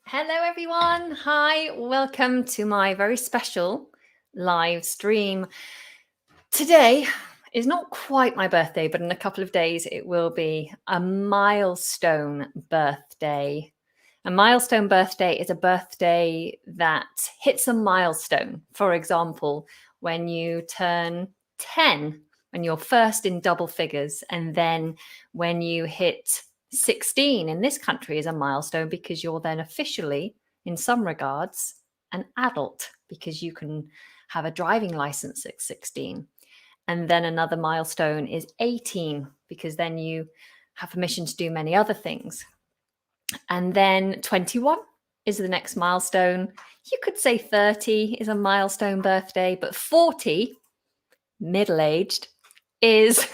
Hello, everyone. Hi, welcome to my very special live stream. Today is not quite my birthday, but in a couple of days it will be a milestone birthday. A milestone birthday is a birthday that hits a milestone. For example, when you turn 10, when you're first in double figures, and then when you hit 16 in this country is a milestone because you're then officially, in some regards, an adult because you can have a driving license at 16. And then another milestone is 18 because then you have permission to do many other things. And then 21 is the next milestone. You could say 30 is a milestone birthday, but 40, middle-aged, is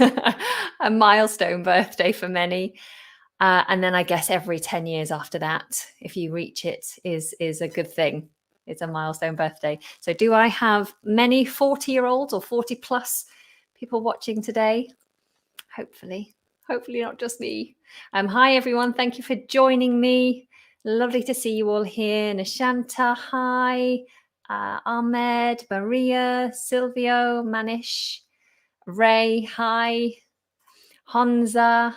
a milestone birthday for many. And then I guess every 10 years after that, if you reach it, is a good thing. It's a milestone birthday. So do I have many 40-year-olds or 40 plus people watching today? Hopefully not just me. Hi everyone, thank you for joining me. Lovely to see you all here. Nishanta, hi. Ahmed, Maria, Silvio, Manish, Ray, hi. Honza,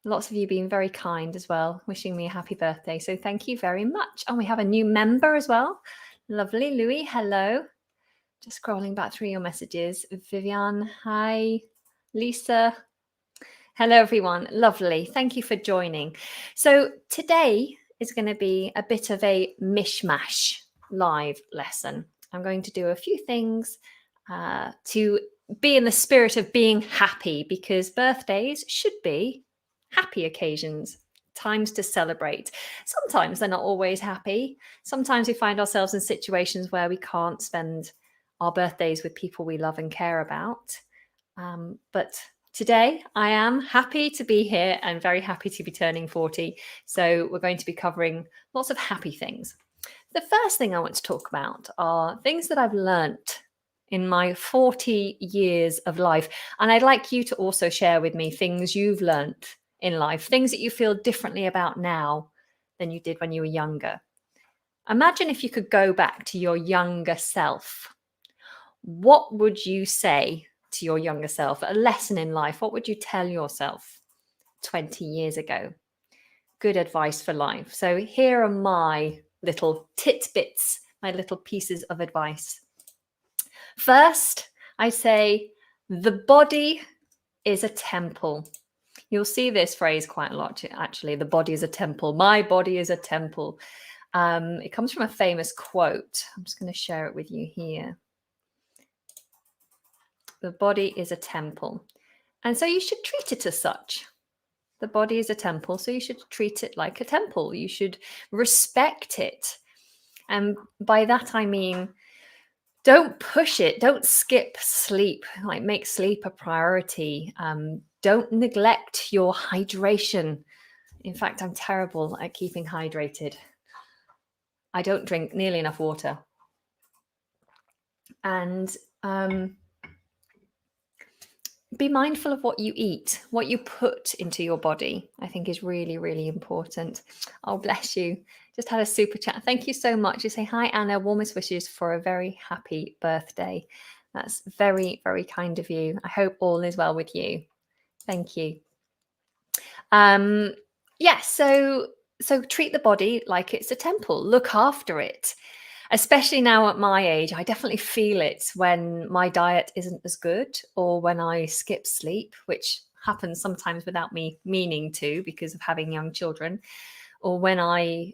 lots of you being very kind as well, wishing me a happy birthday. So thank you very much. And we have a new member as well. Lovely, Louis, hello. Just scrolling back through your messages. Vivian, hi. Lisa, hello everyone, lovely. Thank you for joining. So today is going to be a bit of a mishmash live lesson. I'm going to do a few things to be in the spirit of being happy, because birthdays should be happy occasions, times to celebrate. Sometimes they're not always happy. Sometimes we find ourselves in situations where we can't spend our birthdays with people we love and care about. But today I am happy to be here and very happy to be turning 40. So we're going to be covering lots of happy things. The first thing I want to talk about are things that I've learnt in my 40 years of life. And I'd like you to also share with me things you've learnt in life, things that you feel differently about now than you did when you were younger. Imagine if you could go back to your younger self. What would you say to your younger self? A lesson in life. What would you tell yourself 20 years ago? Good advice for life. So here are my little titbits, my little pieces of advice. First, I say the body is a temple. You'll see this phrase quite a lot, actually. The body is a temple. My body is a temple. It comes from a famous quote. I'm just going to share it with you here. The body is a temple. And so you should treat it as such. The body is a temple, so you should treat it like a temple. You should respect it. And by that I mean, don't push it. Don't skip sleep. Like, make sleep a priority. Don't neglect your hydration. In fact, I'm terrible at keeping hydrated. I don't drink nearly enough water. And be mindful of what you eat, what you put into your body, I think is really, really important. Oh, bless you. Just had a super chat. Thank you so much. You say, hi, Anna, warmest wishes for a very happy birthday. That's very, very kind of you. I hope all is well with you. Thank you. So treat the body like it's a temple. Look after it. Especially now at my age, I definitely feel it when my diet isn't as good, or when I skip sleep, which happens sometimes without me meaning to because of having young children, or when I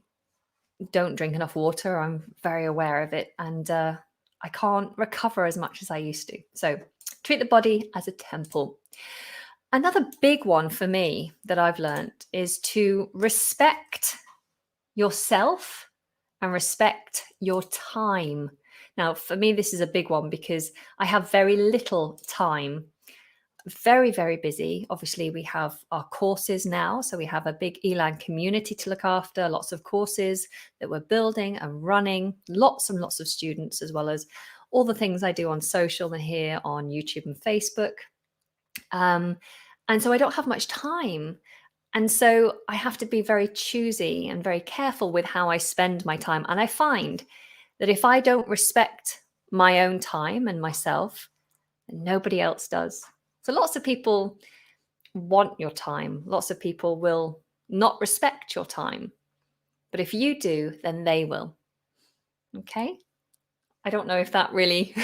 don't drink enough water. I'm very aware of it, and I can't recover as much as I used to. So treat the body as a temple. Another big one for me that I've learned is to respect yourself and respect your time. Now, for me, this is a big one because I have very little time. Very, very busy. Obviously, we have our courses now. So we have a big ELAN community to look after, lots of courses that we're building and running, lots and lots of students, as well as all the things I do on social and here on YouTube and Facebook. And so I don't have much time. And so I have to be very choosy and very careful with how I spend my time. And I find that if I don't respect my own time and myself, then nobody else does. So lots of people want your time. Lots of people will not respect your time. But if you do, then they will. Okay? I don't know if that really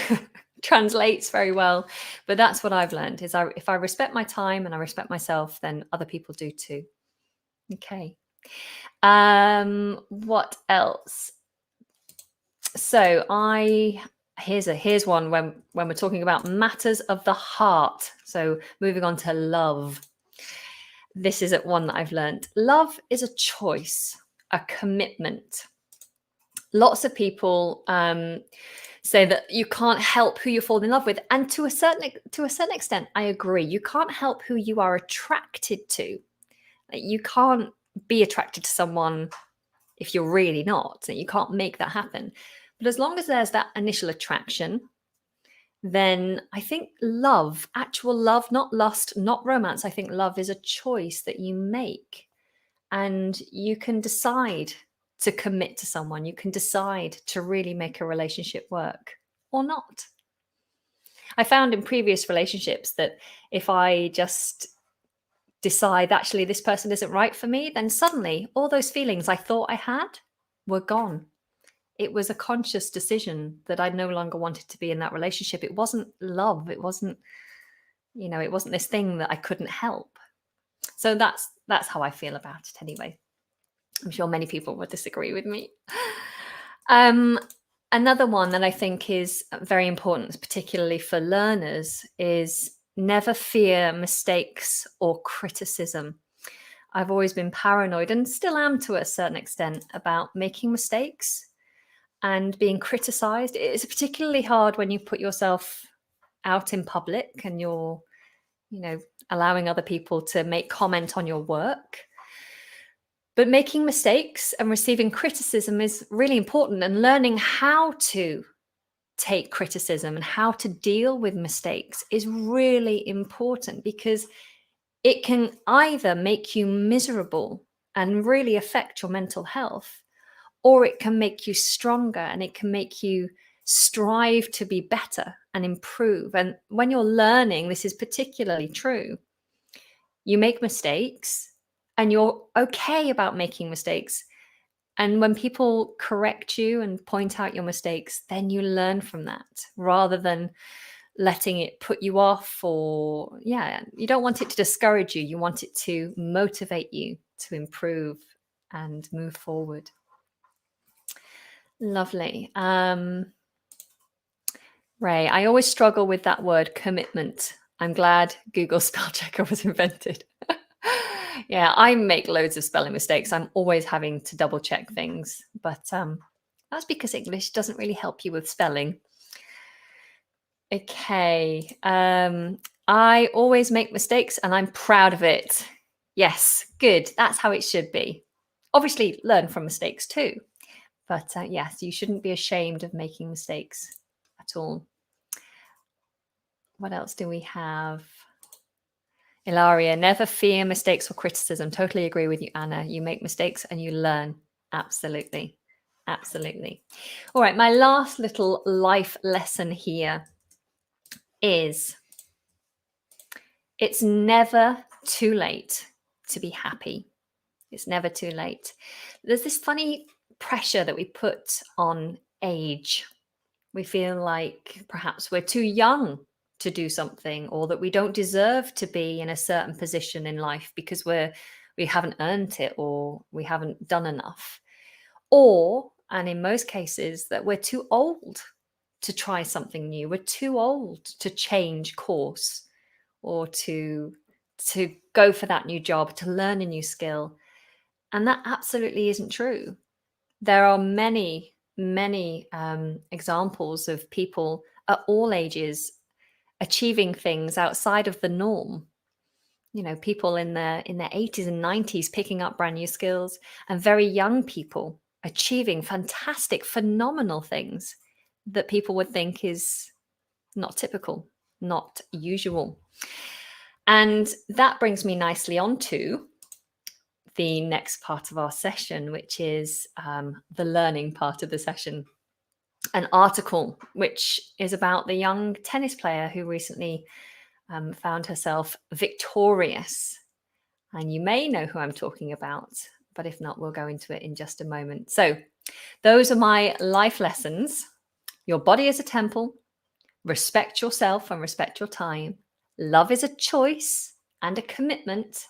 translates very well, but that's what I've learned is if I respect my time and I respect myself, then other people do too. Okay. What else? So here's one when we're talking about matters of the heart. So moving on to love. This is one that I've learned. Love is a choice, a commitment. Lots of people say that you can't help who you fall in love with, and to a certain extent, I agree. You can't help who you are attracted to. You can't be attracted to someone if you're really not. You can't make that happen. But as long as there's that initial attraction, then I think love, actual love, not lust, not romance. I think love is a choice that you make, and you can decide to commit to someone. You can decide to really make a relationship work or not. I found in previous relationships that if I just decide actually this person isn't right for me, then suddenly all those feelings I thought I had were gone. It was a conscious decision that I no longer wanted to be in that relationship. It wasn't love. It wasn't, it wasn't this thing that I couldn't help. So that's how I feel about it anyway. I'm sure many people would disagree with me. Another one that I think is very important, particularly for learners, is never fear mistakes or criticism. I've always been paranoid, and still am to a certain extent, about making mistakes and being criticized. It's particularly hard when you put yourself out in public and you're, allowing other people to make comment on your work. But making mistakes and receiving criticism is really important, and learning how to take criticism and how to deal with mistakes is really important, because it can either make you miserable and really affect your mental health, or it can make you stronger and it can make you strive to be better and improve. And when you're learning, this is particularly true. You make mistakes and you're okay about making mistakes. And when people correct you and point out your mistakes, then you learn from that rather than letting it put you off, or you don't want it to discourage you. You want it to motivate you to improve and move forward. Lovely. Ray, I always struggle with that word, commitment. I'm glad Google spell checker was invented. Yeah, I make loads of spelling mistakes. I'm always having to double check things, but that's because English doesn't really help you with spelling. Okay. I always make mistakes and I'm proud of it. Yes, good. That's how it should be. Obviously, learn from mistakes too. But yes, you shouldn't be ashamed of making mistakes at all. What else do we have? Ilaria, never fear mistakes or criticism. Totally agree with you, Anna. You make mistakes and you learn. Absolutely. Absolutely. All right, my last little life lesson here is it's never too late to be happy. It's never too late. There's this funny pressure that we put on age. We feel like perhaps we're too young to do something, or that we don't deserve to be in a certain position in life because we haven't earned it, or we haven't done enough. Or, and in most cases, that we're too old to try something new. We're too old to change course, or to go for that new job, to learn a new skill. And that absolutely isn't true. There are many examples of people at all ages achieving things outside of the norm. People in their 80s and 90s picking up brand new skills, and very young people achieving fantastic, phenomenal things that people would think is not typical, not usual. And that brings me nicely on to the next part of our session, which is the learning part of the session. An article which is about the young tennis player who recently found herself victorious. And you may know who I'm talking about, but if not, we'll go into it in just a moment. So those are my life lessons. Your body is a temple. Respect yourself and respect your time. Love is a choice and a commitment,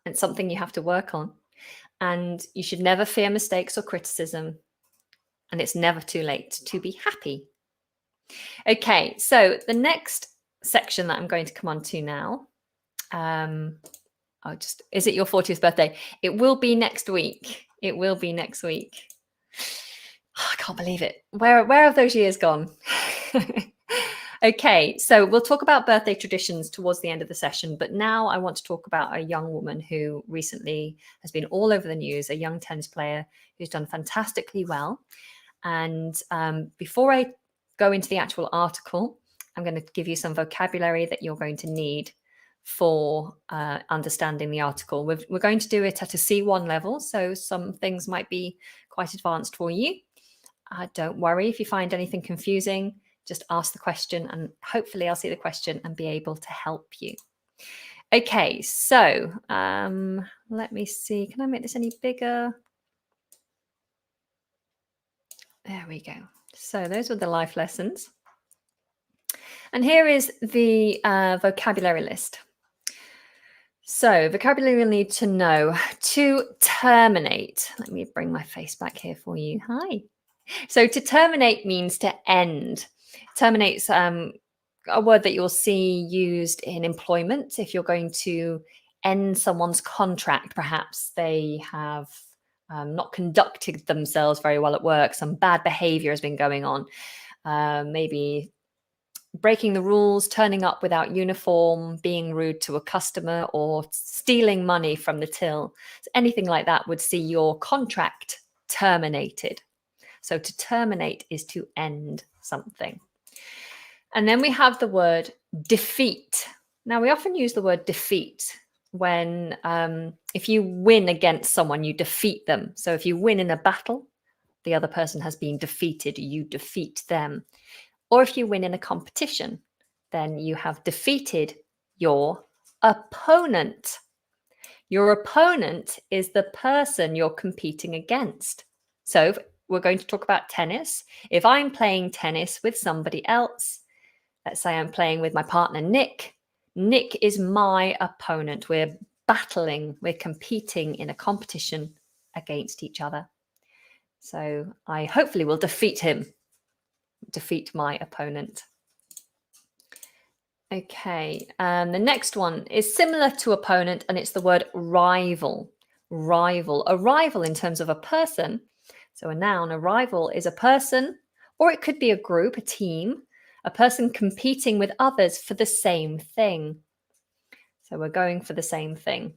and something you have to work on. And you should never fear mistakes or criticism. And it's never too late to be happy. Okay, so the next section that I'm going to come on to now, is it your 40th birthday? It will be next week. It will be next week. Oh, I can't believe it. Where have those years gone? Okay, so we'll talk about birthday traditions towards the end of the session, but now I want to talk about a young woman who recently has been all over the news, a young tennis player who's done fantastically well. And before I go into the actual article, I'm going to give you some vocabulary that you're going to need for understanding the article. We're going to do it at a C1 level, so some things might be quite advanced for you. Don't worry if you find anything confusing. Just ask the question and hopefully I'll see the question and be able to help you. Okay, so let me see. Can I make this any bigger? There we go. So those were the life lessons. And here is the vocabulary list. So vocabulary you'll need to know. To terminate. Let me bring my face back here for you. Hi. So to terminate means to end. Terminate's a word that you'll see used in employment. If you're going to end someone's contract, perhaps they have not conducted themselves very well at work. Some bad behavior has been going on. Maybe breaking the rules, turning up without uniform, being rude to a customer, or stealing money from the till. So anything like that would see your contract terminated. So to terminate is to end something. And then we have the word defeat. Now, we often use the word defeat when if you win against someone, you defeat them. So if you win in a battle, the other person has been defeated, you defeat them. Or if you win in a competition, then you have defeated your opponent. Your opponent is the person you're competing against. So we're going to talk about tennis. If I'm playing tennis with somebody else, let's say I'm playing with my partner, Nick. Nick is my opponent. We're battling, we're competing in a competition against each other. So I hopefully will defeat him, defeat my opponent. Okay, the next one is similar to opponent, and it's the word rival. Rival. A rival in terms of a person. So a noun, a rival is a person, or it could be a group, a team, a person competing with others for the same thing. So we're going for the same thing.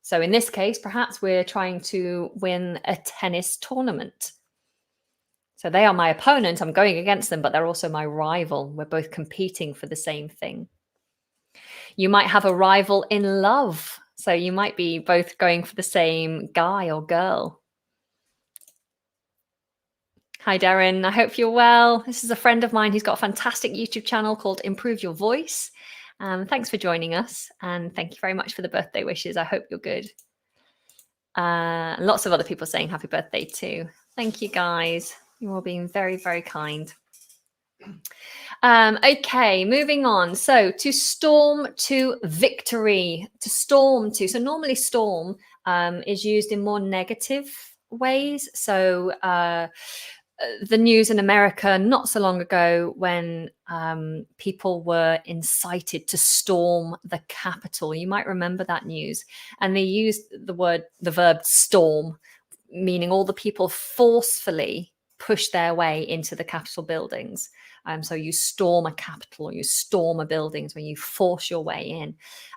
So in this case, perhaps we're trying to win a tennis tournament. So they are my opponent, I'm going against them, but they're also my rival. We're both competing for the same thing. You might have a rival in love. So you might be both going for the same guy or girl. Hi, Darren. I hope you're well. This is a friend of mine who's got a fantastic YouTube channel called Improve Your Voice. Thanks for joining us. And thank you very much for the birthday wishes. I hope you're good. Lots of other people saying happy birthday too. Thank you, guys. You're all being very, very kind. Okay, moving on. So to storm to victory, to storm to. So normally storm is used in more negative ways. So the news in America not so long ago when people were incited to storm the Capitol. You might remember that news. And they used the verb storm, meaning all the people forcefully push their way into the Capitol buildings. So you storm a Capitol, or you storm a building when you force your way in.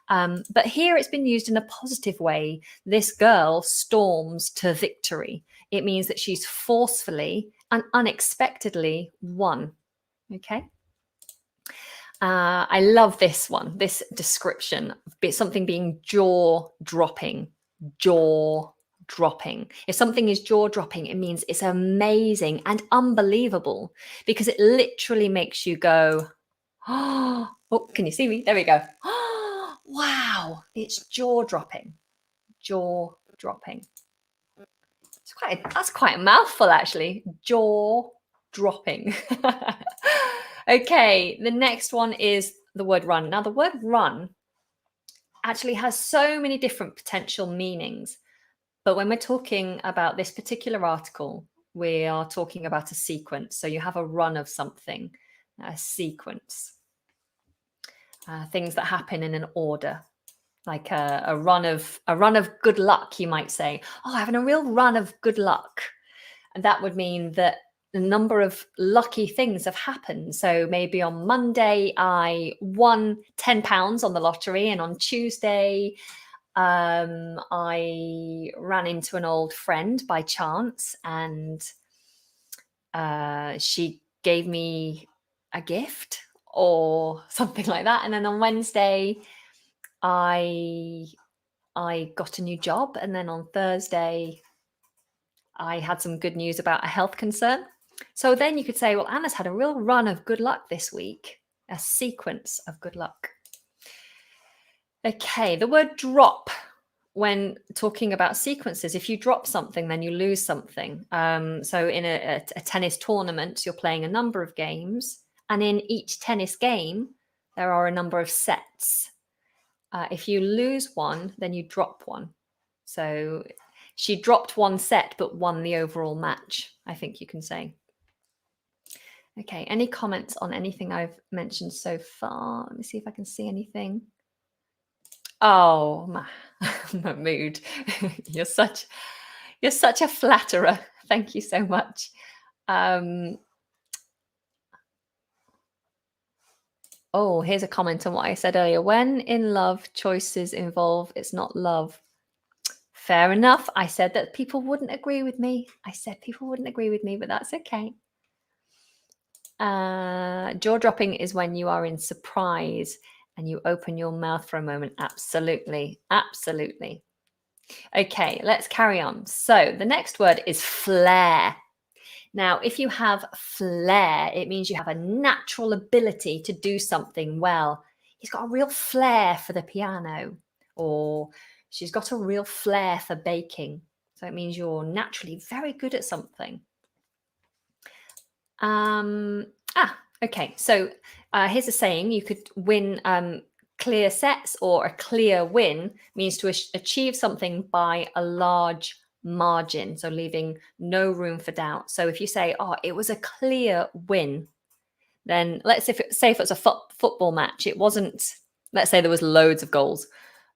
But here it's been used in a positive way. This girl storms to victory. It means that she's forcefully and unexpectedly won. Okay. I love this one, this description, something being jaw-dropping. jaw dropping. If something is jaw dropping, it means it's amazing and unbelievable because it literally makes you go, oh, can you see me? There we go. Oh, wow, it's jaw dropping. Jaw dropping. That's quite a mouthful, actually. Jaw dropping. Okay, the next one is the word run. Now, the word run actually has so many different potential meanings. But when we're talking about this particular article, we are talking about a sequence. So you have a run of something, a sequence. Things that happen in an order, like a run of good luck, you might say. Oh, having a real run of good luck. And that would mean that a number of lucky things have happened. So maybe on Monday, I won £10 on the lottery, and on Tuesday, I ran into an old friend by chance, and she gave me a gift or something like that. And then on Wednesday, I got a new job, and then on Thursday, I had some good news about a health concern. So then you could say, well, Anna's had a real run of good luck this week, a sequence of good luck. Okay, the word drop. When talking about sequences, if you drop something, then you lose something. So in a tennis tournament, you're playing a number of games, and in each tennis game, there are a number of sets. If you lose one, then you drop one. So she dropped one set, but won the overall match, I think you can say. Okay, any comments on anything I've mentioned so far? Let me see if I can see anything. Oh, Mahmood, you're such a flatterer. Thank you so much. Oh, here's a comment on what I said earlier. When in love, choices involve, it's not love. Fair enough. I said that people wouldn't agree with me. But that's okay. Jaw dropping is when you are in surprise and you open your mouth for a moment. Absolutely. Absolutely. Okay, let's carry on. So the next word is flair. Now, if you have flair, it means you have a natural ability to do something well. He's got a real flair for the piano, or she's got a real flair for baking. So it means you're naturally very good at something. Okay. So here's a saying: you could win clear sets, or a clear win means to achieve something by a large margin, so leaving no room for doubt. So if you say, oh, it was a clear win, then let's say if it's a football match, it wasn't, let's say there was loads of goals.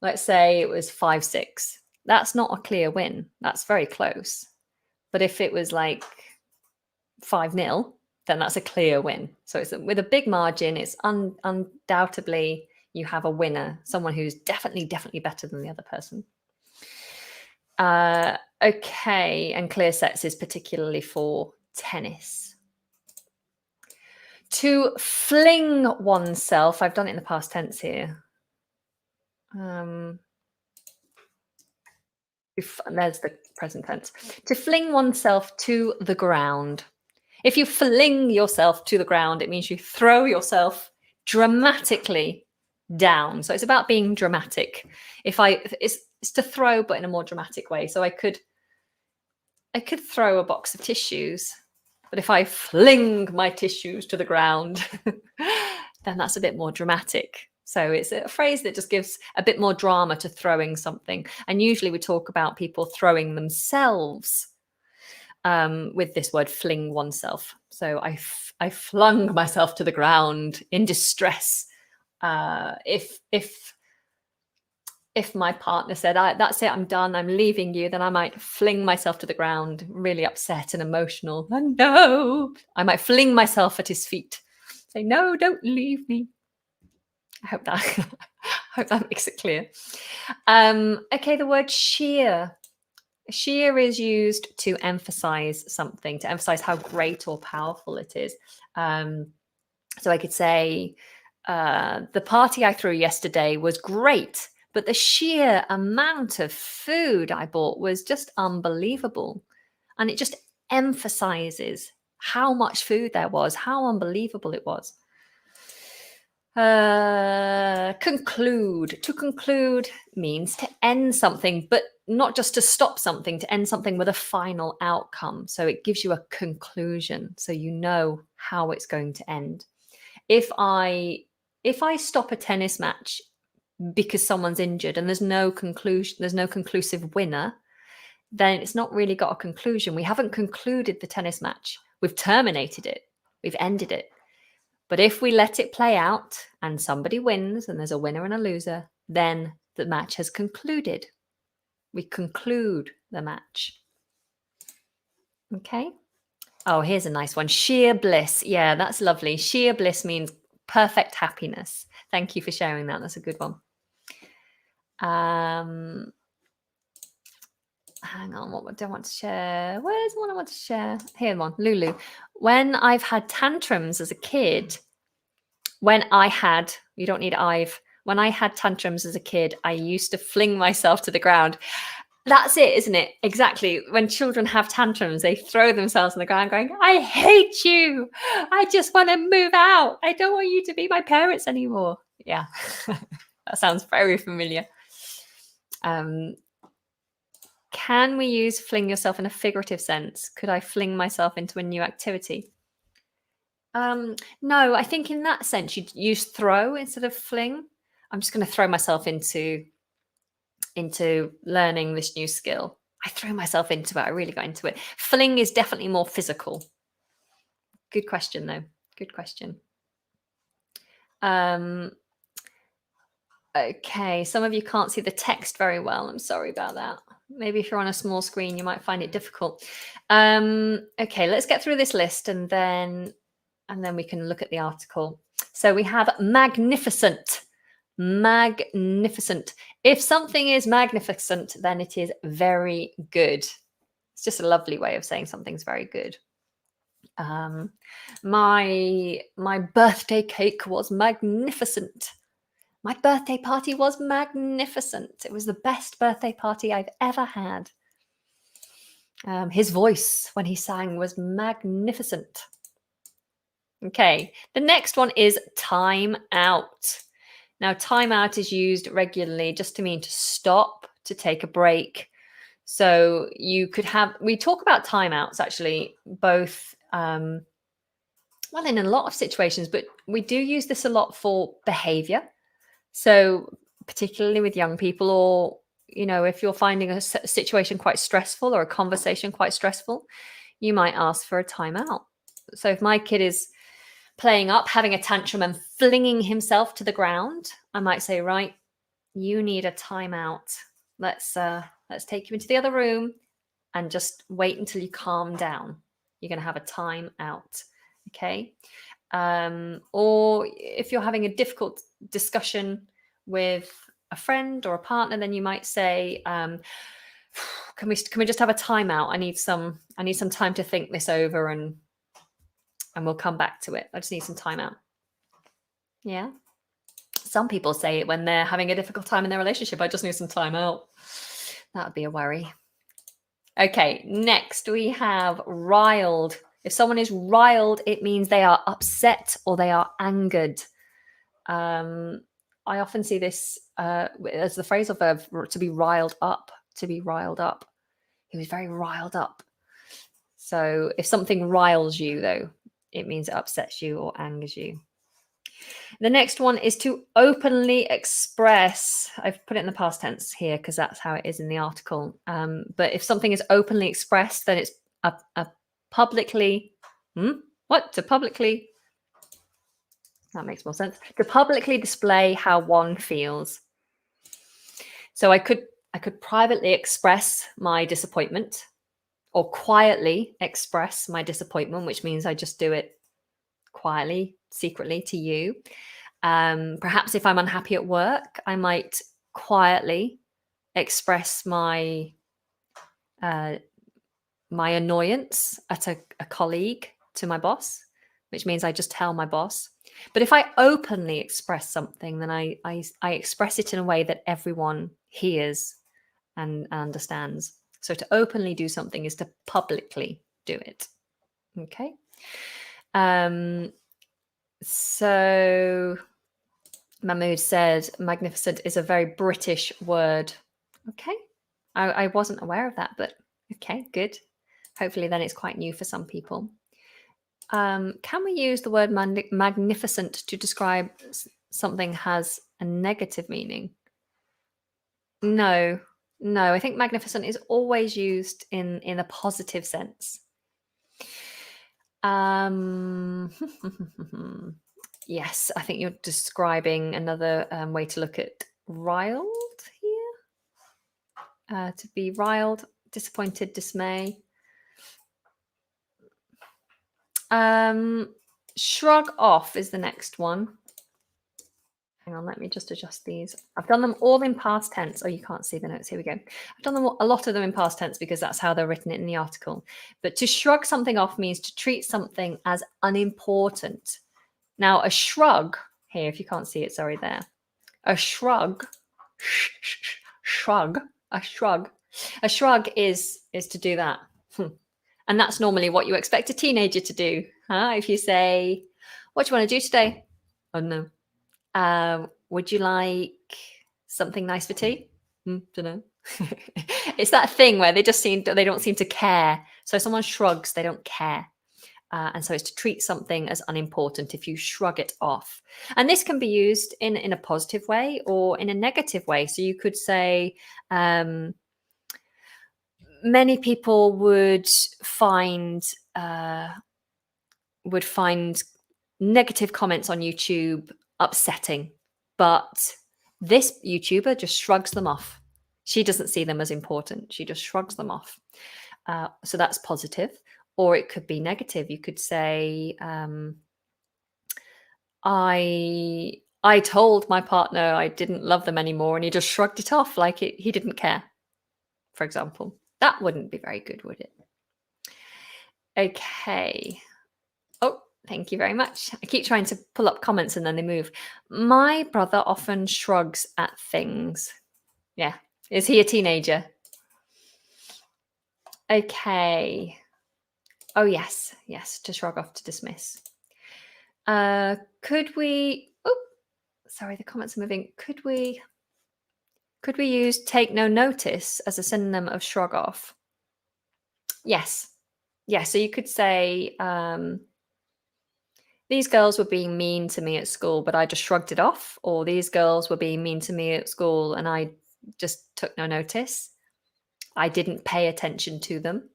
Let's say it was 5-6. That's not a clear win. That's very close. But if it was like 5-0, then that's a clear win. So it's with a big margin. It's undoubtedly you have a winner, someone who's definitely better than the other person. Okay, and clear sets is particularly for tennis. To fling oneself, I've done it in the past tense here. There's the present tense. To fling oneself to the ground. If you fling yourself to the ground, it means you throw yourself dramatically down. So it's about being dramatic. It's to throw, but in a more dramatic way. So I could throw a box of tissues, but if I fling my tissues to the ground, then that's a bit more dramatic. So it's a phrase that just gives a bit more drama to throwing something. And usually we talk about people throwing themselves with this word, fling oneself. So I flung myself to the ground in distress. If my partner said, that's it, I'm done, I'm leaving you, then I might fling myself to the ground, really upset and emotional. And no, I might fling myself at his feet, say, no, don't leave me. I hope that makes it clear. Okay, the word sheer. Sheer is used to emphasize something, to emphasize how great or powerful it is. So I could say, the party I threw yesterday was great, But the sheer amount of food I bought was just unbelievable. And it just emphasizes how much food there was, how unbelievable it was. Conclude. To conclude means to end something, but not just to stop something, to end something with a final outcome. So it gives you a conclusion, so you know how it's going to end. If I stop a tennis match because someone's injured and there's no conclusive winner, then it's not really got a conclusion. We haven't concluded the tennis match. We've terminated it. We've ended it. But if we let it play out and somebody wins and there's a winner and a loser, then the match has concluded. We conclude the match. Okay. Oh, here's a nice one. Sheer bliss. Yeah, that's lovely. Sheer bliss means perfect happiness. Thank you for sharing that. That's a good one. Hang on, what do I want to share? Where's the one I want to share? Here one, Lulu. When I've had tantrums as a kid, when I had tantrums as a kid, I used to fling myself to the ground. That's it, isn't it? Exactly. When children have tantrums, they throw themselves on the ground going, I hate you. I just want to move out. I don't want you to be my parents anymore. Yeah, that sounds very familiar. Can we use fling yourself in a figurative sense? Could I fling myself into a new activity? No, I think in that sense you'd use throw instead of fling. I'm just going to throw myself into learning this new skill. I threw myself into it. I really got into it. Fling is definitely more physical. Good question, though. Good question. Okay, some of you can't see the text very well. I'm sorry about that. Maybe if you're on a small screen, you might find it difficult. Okay, let's get through this list and then we can look at the article. So we have magnificent. Magnificent. If something is magnificent, then it is very good. It's just a lovely way of saying something's very good. My birthday cake was magnificent. My birthday party was magnificent. It was the best birthday party I've ever had. His voice when he sang was magnificent. Okay, the next one is time out. Now, time out is used regularly just to mean to stop, to take a break. So you could have, we talk about timeouts actually, both, well, in a lot of situations, but we do use this a lot for behavior. So particularly with young people, or, you know, if you're finding a situation quite stressful or a conversation quite stressful, you might ask for a timeout. So if my kid is playing up, having a tantrum and flinging himself to the ground, I might say, right, you need a timeout. Let's take you into the other room and just wait until you calm down. You're going to have a timeout. Okay. Or if you're having a difficult discussion with a friend or a partner, then you might say, can we just have a timeout? I need some time to think this over and we'll come back to it. I just need some time out. Yeah. Some people say it when they're having a difficult time in their relationship. I just need some time out. That would be a worry. Okay, next we have riled. If someone is riled, it means they are upset or they are angered. I often see this as the phrasal verb to be riled up, to be riled up. He was very riled up. So if something riles you, though, it means it upsets you or angers you. The next one is to openly express. I've put it in the past tense here because that's how it is in the article. But if something is openly expressed, then it's a publicly. To publicly. That makes more sense. To publicly display how one feels. So I could privately express my disappointment, or quietly express my disappointment, which means I just do it quietly, secretly to you. Perhaps if I'm unhappy at work, I might quietly express my annoyance at a colleague to my boss, which means I just tell my boss. But if I openly express something, then I express it in a way that everyone hears and understands. So to openly do something is to publicly do it. Okay. So Mahmood said magnificent is a very British word. Okay. I wasn't aware of that, but okay, good. Hopefully then it's quite new for some people. Can we use the word magnificent to describe something has a negative meaning? No, no. I think magnificent is always used in a positive sense. Yes, I think you're describing another way to look at riled here. To be riled, disappointed, dismay. Shrug off is the next one. Hang on, let me just adjust these. I've done them all in past tense. Oh, you can't see the notes. Here we go. I've done them a lot of them in past tense because that's how they're written in the article. But to shrug something off means to treat something as unimportant. Now, a shrug here, if you can't see it, sorry, there. A shrug, a shrug is to do that. And that's normally what you expect a teenager to do. If you say, what do you want to do today? Oh, no. Would you like something nice for tea? Don't know. It's that thing where they don't seem to care. So someone shrugs, they don't care. And so it's to treat something as unimportant if you shrug it off. And this can be used in a positive way or in a negative way. So you could say, many people would find negative comments on YouTube upsetting, but this YouTuber just shrugs them off. She doesn't see them as important. She just shrugs them off. So that's positive. Or it could be negative. You could say, I told my partner I didn't love them anymore, and he just shrugged it off like he didn't care, for example. That wouldn't be very good, would it? Okay. Oh, thank you very much. I keep trying to pull up comments and then they move. My brother often shrugs at things. Yeah. Is he a teenager? Okay. Oh, yes. Yes. To shrug off, to dismiss. Could we... Oh, sorry, the comments are moving. Could we use take no notice as a synonym of shrug off? Yes. Yeah, so you could say, these girls were being mean to me at school, but I just shrugged it off. Or these girls were being mean to me at school and I just took no notice. I didn't pay attention to them.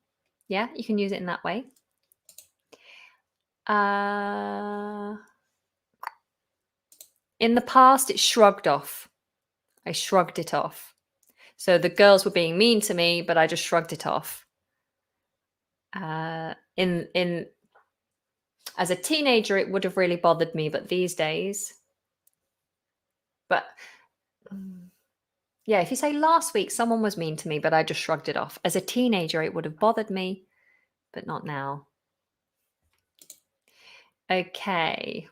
Yeah, you can use it in that way. In the past, it's shrugged off. I shrugged it off. So the girls were being mean to me, but I just shrugged it off. As a teenager, it would have really bothered me, but these days... But yeah, if you say last week someone was mean to me, but I just shrugged it off. As a teenager, it would have bothered me, but not now. Okay.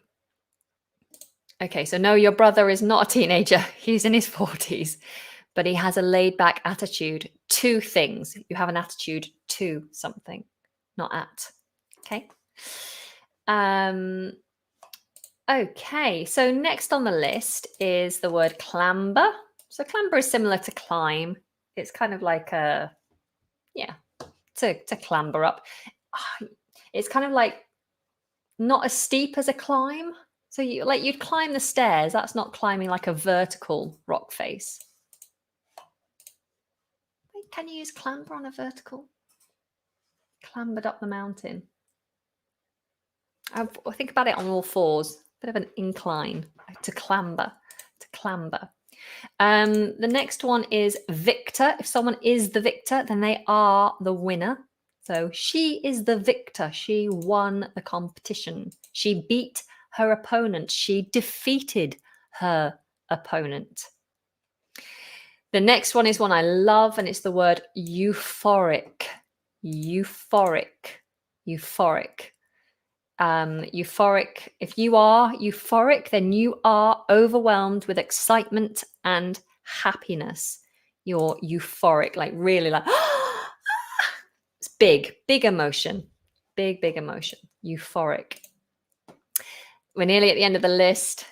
Okay, so no, your brother is not a teenager. He's in his 40s, but he has a laid-back attitude to things. You have an attitude to something, not at. Okay. Okay, so next on the list is the word clamber. So clamber is similar to climb. It's kind of like to clamber up. It's kind of like not as steep as a climb. So you'd climb the stairs. That's not climbing like a vertical rock face. Can you use clamber on a vertical? Clambered up the mountain. I think about it on all fours. Bit of an incline to clamber. The next one is victor. If someone is the victor, then they are the winner. So she is the victor. She won the competition. She beat her opponent. She defeated her opponent. The next one is one I love, and it's the word euphoric. Euphoric. Euphoric. If you are euphoric, then you are overwhelmed with excitement and happiness. You're euphoric, like really like it's big emotion. Big emotion. Euphoric. We're nearly at the end of the list.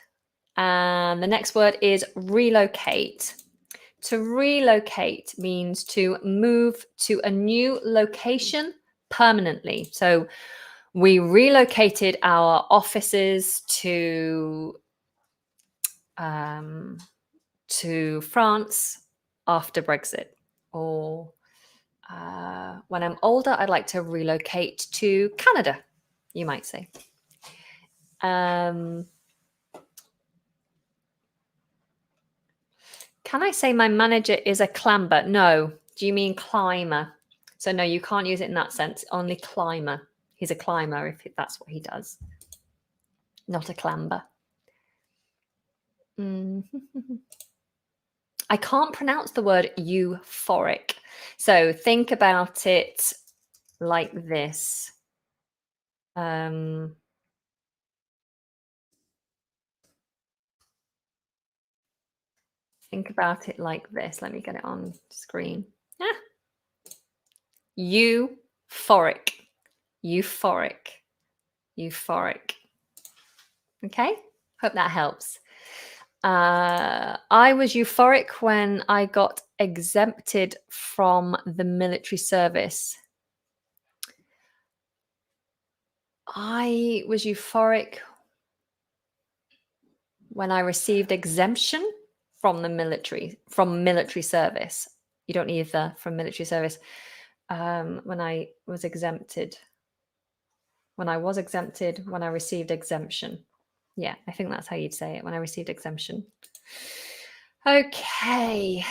And the next word is relocate. To relocate means to move to a new location permanently. So we relocated our offices to France after Brexit. Or when I'm older, I'd like to relocate to Canada, you might say. Can I say my manager is a clamber? No. Do you mean climber? So no, you can't use it in that sense. Only climber. He's a climber if that's what he does. Not a clamber. I can't pronounce the word euphoric. So think about it like this. Think about it like this. Let me get it on screen. Euphoric. Euphoric. Euphoric. Okay? Hope that helps. I was euphoric when I got exempted from the military service. I was euphoric when I received exemption from the military service. You don't need the from military service. When I was exempted. When I received exemption. Yeah, I think that's how you'd say it, when I received exemption. Okay.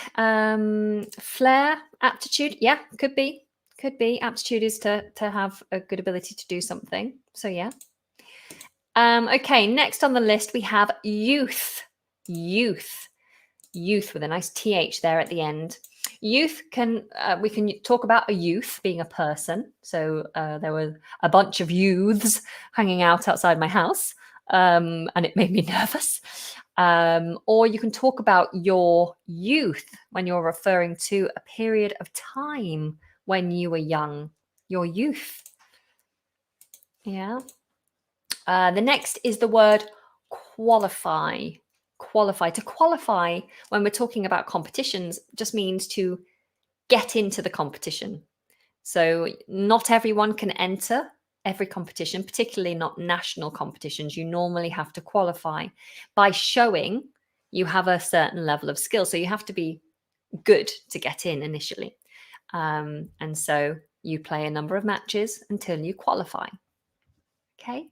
Flair, aptitude. Yeah, could be. Aptitude is to have a good ability to do something. So yeah. Okay, next on the list we have youth. Youth with a nice TH there at the end. Youth we can talk about a youth being a person. So there were a bunch of youths hanging out outside my house, and it made me nervous. Or you can talk about your youth when you're referring to a period of time when you were young. Your youth. Yeah. The next is the word qualify. To qualify when we're talking about competitions just means to get into the competition. So not everyone can enter every competition, particularly not national competitions. You normally have to qualify by showing you have a certain level of skill. So you have to be good to get in initially. And so you play a number of matches until you qualify. Okay.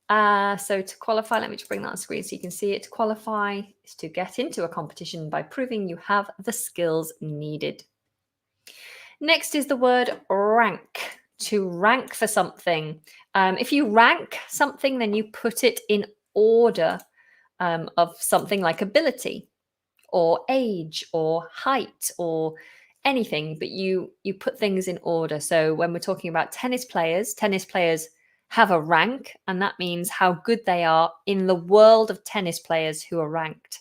So to qualify, let me just bring that on screen so you can see it. To qualify is to get into a competition by proving you have the skills needed. Next is the word rank. To rank for something. If you rank something, then you put it in order of something like ability or age or height or anything, but you put things in order. So when we're talking about tennis players have a rank, and that means how good they are in the world of tennis players who are ranked.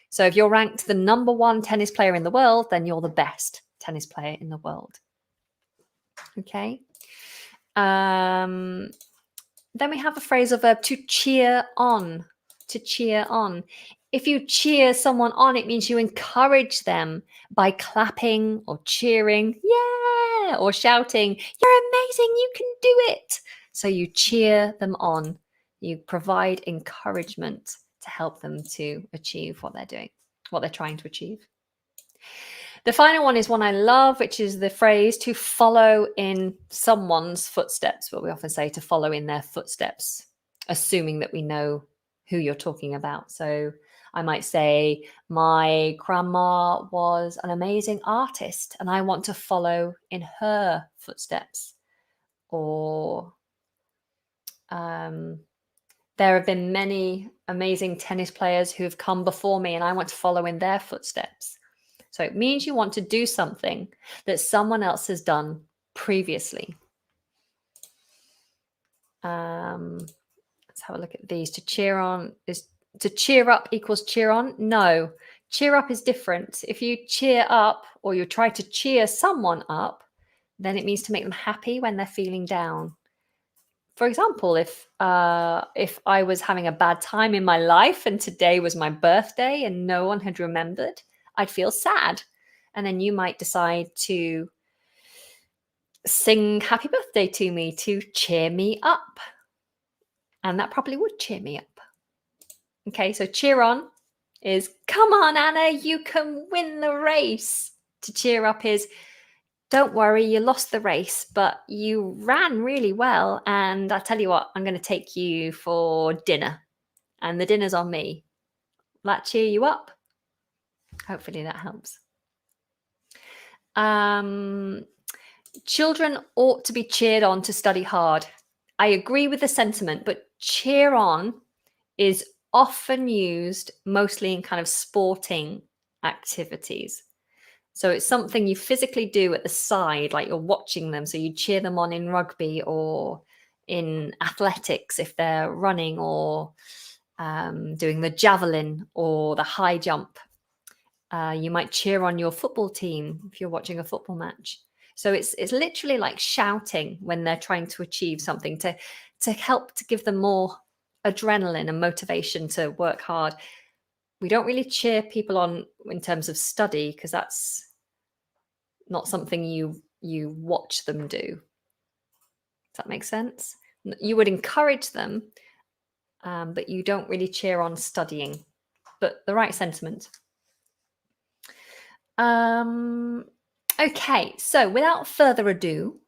So if you're ranked the number one tennis player in the world, then you're the best tennis player in the world. Okay. Then we have a phrasal verb to cheer on. To cheer on. If you cheer someone on, it means you encourage them by clapping or cheering, yeah, or shouting, you're amazing, you can do it. So you cheer them on. You provide encouragement to help them to achieve what they're doing, what they're trying to achieve. The final one is one I love, which is the phrase to follow in someone's footsteps. What we often say, to follow in their footsteps, assuming that we know who you're talking about. So I might say, my grandma was an amazing artist and I want to follow in her footsteps. Or there have been many amazing tennis players who have come before me and I want to follow in their footsteps. So it means you want to do something that someone else has done previously. Let's have a look at these. To cheer up equals cheer on? No. Cheer up is different. If you cheer up or you try to cheer someone up, then it means to make them happy when they're feeling down. For example, if I was having a bad time in my life and today was my birthday and no one had remembered, I'd feel sad. And then you might decide to sing happy birthday to me to cheer me up. And that probably would cheer me up. Okay, so cheer on is, come on, Anna, you can win the race. To cheer up is, don't worry, you lost the race, but you ran really well. And I tell you what, I'm going to take you for dinner. And the dinner's on me. Will that cheer you up? Hopefully that helps. Children ought to be cheered on to study hard. I agree with the sentiment, but cheer on is often used mostly in kind of sporting activities. So it's something you physically do at the side, like you're watching them. So you cheer them on in rugby or in athletics if they're running or doing the javelin or the high jump. You might cheer on your football team if you're watching a football match. So it's literally like shouting when they're trying to achieve something to help to give them more adrenaline and motivation to work hard. We don't really cheer people on in terms of study because that's not something you watch them do. Does that make sense? You would encourage them, but you don't really cheer on studying, but the right sentiment. Okay, so without further ado,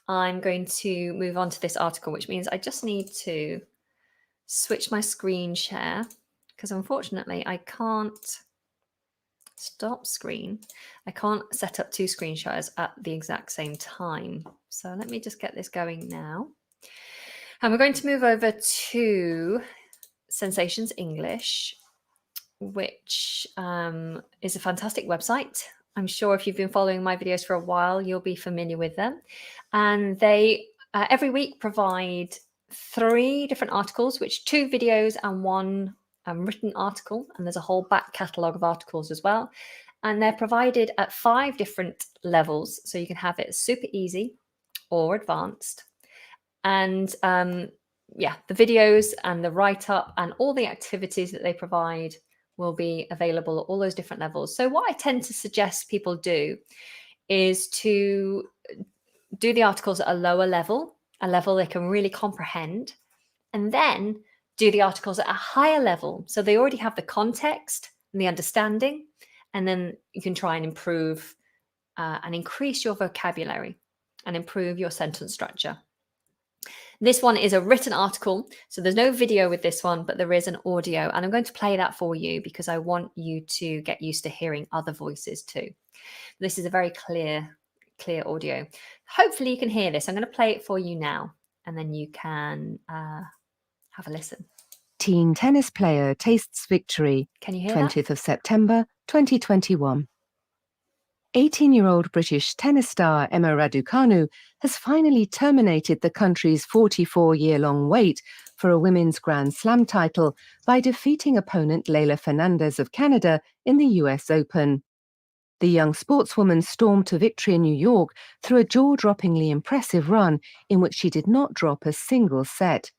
I'm going to move on to this article, which means I just need to switch my screen share because unfortunately I can't stop screen. I can't set up two screen shares at the exact same time. So let me just get this going now. And we're going to move over to Sensations English, which is a fantastic website. I'm sure if you've been following my videos for a while, you'll be familiar with them. And they every week provide 3 different articles, which 2 videos and 1 written article. And there's a whole back catalogue of articles as well. And they're provided at 5 different levels. So you can have it super easy or advanced. And yeah, the videos and the write-up and all the activities that they provide will be available at all those different levels. So what I tend to suggest people do is to do the articles at a lower level, a level they can really comprehend, and then do the articles at a higher level. So they already have the context and the understanding, and then you can try and improve and increase your vocabulary and improve your sentence structure. This one is a written article, so there's no video with this one, but there is an audio, and I'm going to play that for you because I want you to get used to hearing other voices too. This is a very clear audio. Hopefully you can hear this. I'm going to play it for you now, and then you can have a listen. Teen tennis player tastes victory. Can you hear 20th of September, 2021. 18-year-old British tennis star Emma Raducanu has finally terminated the country's 44-year-long wait for a women's Grand Slam title by defeating opponent Leylah Fernandez of Canada in the US Open. The young sportswoman stormed to victory in New York through a jaw-droppingly impressive run in which she did not drop a single set.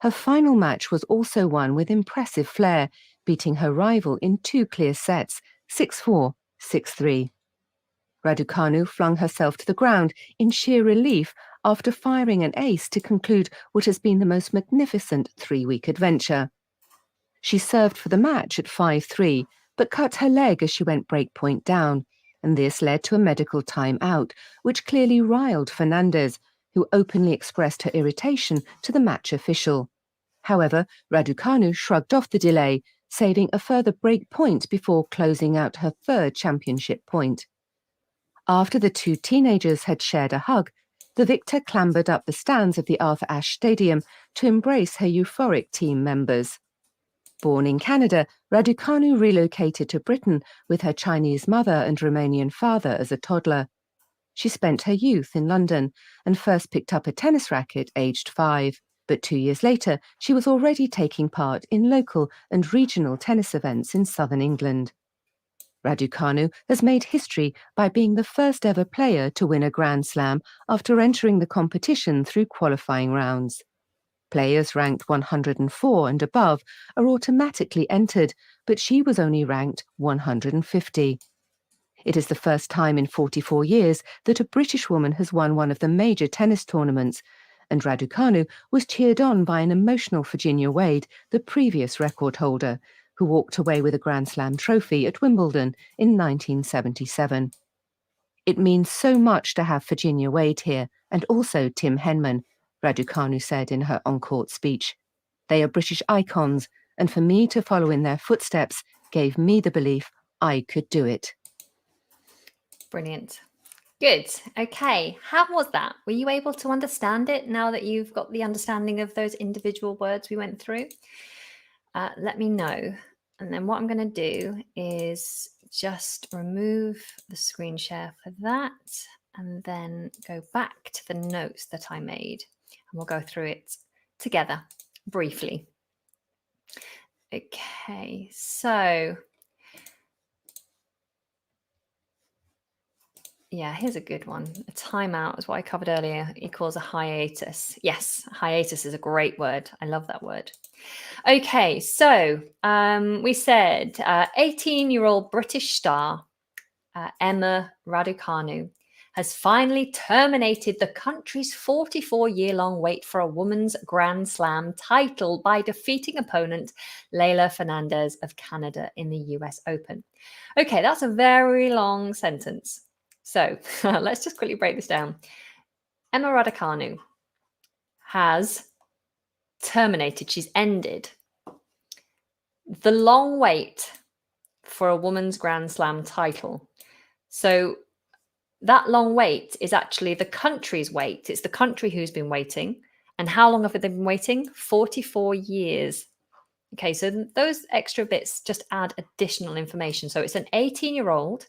Her final match was also won with impressive flair, beating her rival in 2 clear sets, 6-4, 6-3. Raducanu flung herself to the ground in sheer relief after firing an ace to conclude what has been the most magnificent 3-week adventure. She served for the match at 5-3, but cut her leg as she went breakpoint down, and this led to a medical timeout, which clearly riled Fernandez, who openly expressed her irritation to the match official. However, Raducanu shrugged off the delay, saving a further break point before closing out her 3rd championship point. After the 2 teenagers had shared a hug, the victor clambered up the stands of the Arthur Ashe Stadium to embrace her euphoric team members. Born in Canada, Raducanu relocated to Britain with her Chinese mother and Romanian father as a toddler. She spent her youth in London and first picked up a tennis racket aged 5. But 2 years later, she was already taking part in local and regional tennis events in southern England. Raducanu has made history by being the first ever player to win a Grand Slam after entering the competition through qualifying rounds. Players ranked 104 and above are automatically entered, but she was only ranked 150. It is the first time in 44 years that a British woman has won one of the major tennis tournaments, and Raducanu was cheered on by an emotional Virginia Wade, the previous record holder, who walked away with a Grand Slam trophy at Wimbledon in 1977. It means so much to have Virginia Wade here, and also Tim Henman, Raducanu said in her on-court speech. They are British icons, and for me to follow in their footsteps gave me the belief I could do it. Brilliant. Good. Okay. How was that? Were you able to understand it now that you've got the understanding of those individual words we went through? Let me know. And then what I'm going to do is just remove the screen share for that and then go back to the notes that I made and we'll go through it together briefly. Okay, so yeah, here's a good one. A timeout is what I covered earlier. Equals a hiatus. Yes, hiatus is a great word. I love that word. Okay, so we said 18-year-old British star Emma Raducanu has finally terminated the country's 44-year-long wait for a women's Grand Slam title by defeating opponent Leylah Fernandez of Canada in the US Open. Okay, that's a very long sentence. So let's just quickly break this down. Emma Raducanu has terminated, she's ended the long wait for a women's Grand Slam title. So that long wait is actually the country's wait. It's the country who's been waiting. And how long have they been waiting? 44 years. Okay, so those extra bits just add additional information. So it's an 18-year-old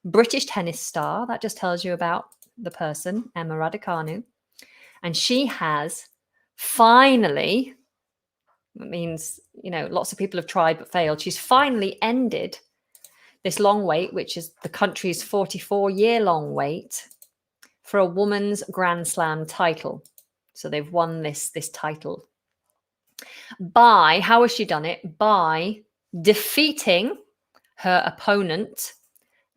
British tennis star. That just tells you about the person, Emma Raducanu. And she has finally, it means, you know, lots of people have tried but failed. She's finally ended this long wait, which is the country's 44-year-long wait for a women's Grand Slam title. So they've won this title. By, how has she done it? By defeating her opponent,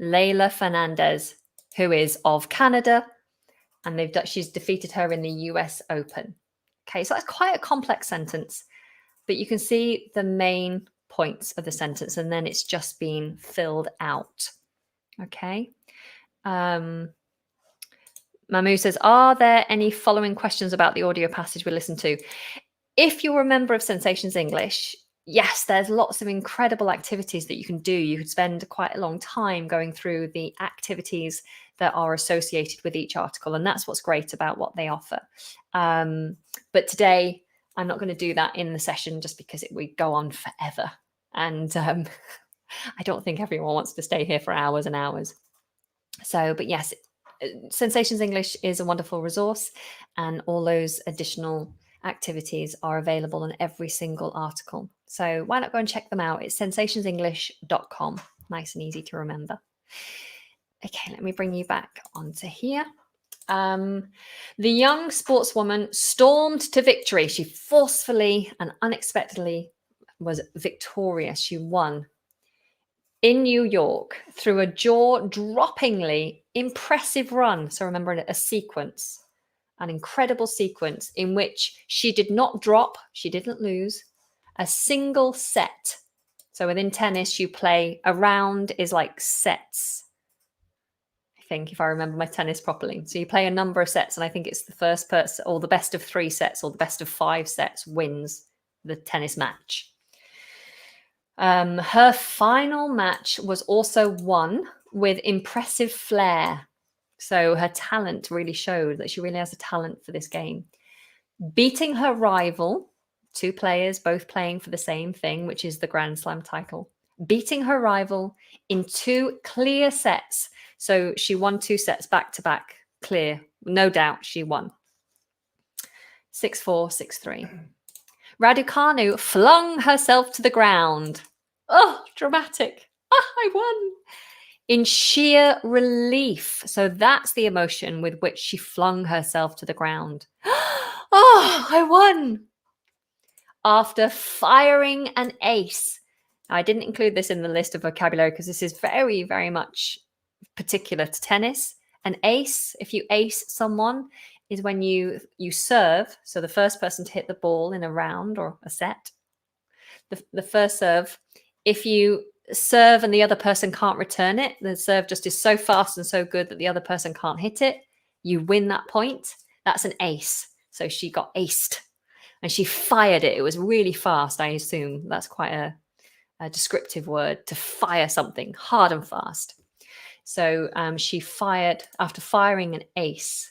Leylah Fernandez, who is of Canada, and she's defeated her in the US Open. Okay, so that's quite a complex sentence, but you can see the main points of the sentence, and then it's just been filled out. Okay. Mamu says, are there any following questions about the audio passage we listened to? If you're a member of Sensations English, yes, there's lots of incredible activities that you can do. You could spend quite a long time going through the activities that are associated with each article, and that's what's great about what they offer. But today, I'm not going to do that in the session just because it would go on forever. And I don't think everyone wants to stay here for hours and hours. So, but yes, Sensations English is a wonderful resource, and all those additional activities are available in every single article. So why not go and check them out? It's sensationsenglish.com. Nice and easy to remember. Okay, let me bring you back onto here. The young sportswoman stormed to victory. She forcefully and unexpectedly was victorious. She won in New York through a jaw-droppingly impressive run. So remember, a sequence, an incredible sequence in which she did not drop, she didn't lose a single set. So within tennis, you play a round is like sets. I think, if I remember my tennis properly. So you play a number of sets, and I think it's the first person, or the best of 3 sets, or the best of 5 sets wins the tennis match. Her final match was also won with impressive flair. So her talent really showed that she really has a talent for this game. Beating her rival, 2 players, both playing for the same thing, which is the Grand Slam title, beating her rival in 2 clear sets. So she won 2 sets back to back, clear. No doubt she won. 6-4, 6-3. Raducanu flung herself to the ground. Oh, dramatic. I won. In sheer relief. So that's the emotion with which she flung herself to the ground. Oh, I won. After firing an ace. Now, I didn't include this in the list of vocabulary because this is very, very much particular to tennis. An ace, if you ace someone, is when you serve. So the first person to hit the ball in a round or a set. The first serve, if you serve and the other person can't return it, the serve just is so fast and so good that the other person can't hit it, you win that point. That's an ace. So she got aced and she fired it. It was really fast, I assume. That's quite a descriptive word, to fire something hard and fast. So she fired, after firing an ace.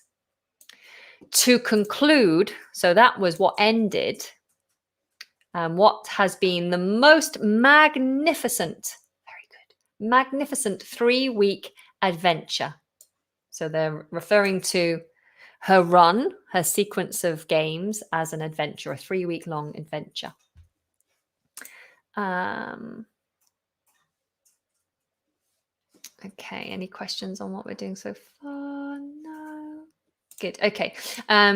To conclude, so that was what ended what has been the most magnificent 3-week adventure. So they're referring to her run, her sequence of games as an adventure, a 3-week-long adventure. Okay, any questions on what we're doing so far? No. Good. Okay.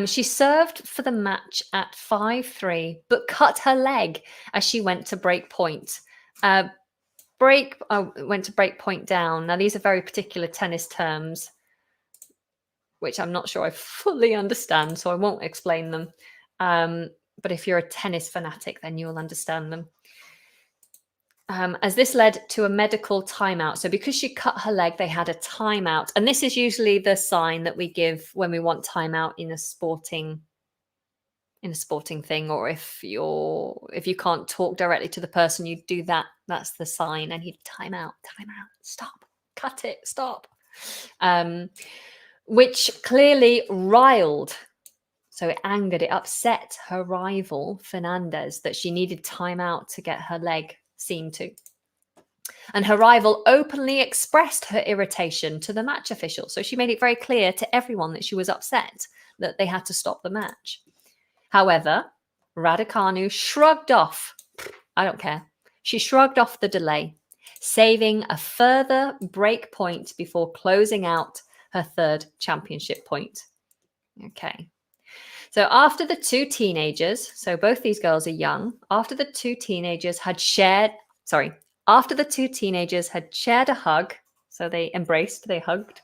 She served for the match at 5-3, but cut her leg as she went to break point. Went to break point down. Now, these are very particular tennis terms, which I'm not sure I fully understand, so I won't explain them. But if you're a tennis fanatic, then you'll understand them. As this led to a medical timeout. So because she cut her leg, they had a timeout. And this is usually the sign that we give when we want timeout in a sporting thing, or if you can't talk directly to the person, you do that. That's the sign. I need timeout, stop, cut it, stop. Which clearly riled. So it angered, it upset her rival, Fernandez, that she needed timeout to get her leg seen to. And her rival openly expressed her irritation to the match official. So she made it very clear to everyone that she was upset, that they had to stop the match. However, Raducanu shrugged off. I don't care. She shrugged off the delay, saving a further break point before closing out her 3rd championship point. Okay. So after the 2 teenagers, so both these girls are young, after the 2 teenagers had shared a hug, so they embraced, they hugged,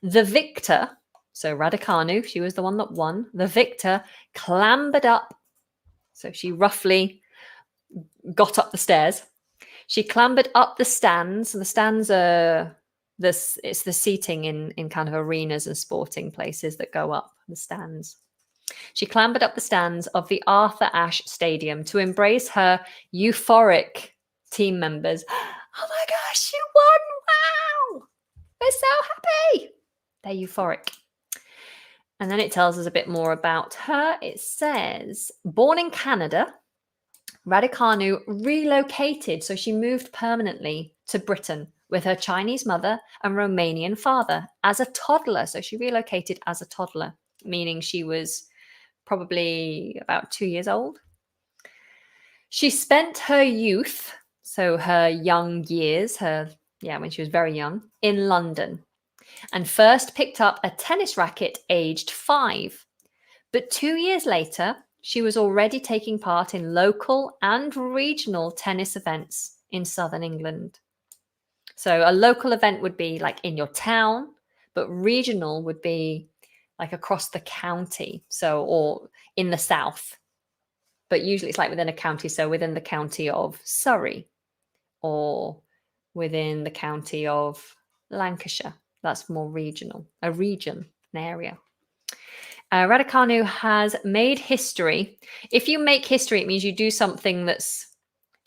the victor, so Raducanu, she was the one that won, the victor clambered up, so she roughly got up the stairs. She clambered up the stands. The stands are it's the seating in kind of arenas and sporting places that go up, the stands. She clambered up the stands of the Arthur Ashe Stadium to embrace her euphoric team members. Oh my gosh, you won! Wow! We're so happy! They're euphoric. And then it tells us a bit more about her. It says, born in Canada, Raducanu relocated, so she moved permanently to Britain with her Chinese mother and Romanian father as a toddler. So she relocated as a toddler, meaning she was probably about 2 years old. She spent her youth, so her young years, when she was very young, in London, and first picked up a tennis racket aged 5. But 2 years later, she was already taking part in local and regional tennis events in southern England. So a local event would be like in your town, but regional would be like across the county, so or in the south. But usually it's like within a county, so within the county of Surrey or within the county of Lancashire. That's more regional, a region, an area. Raducanu has made history. If you make history, it means you do something that's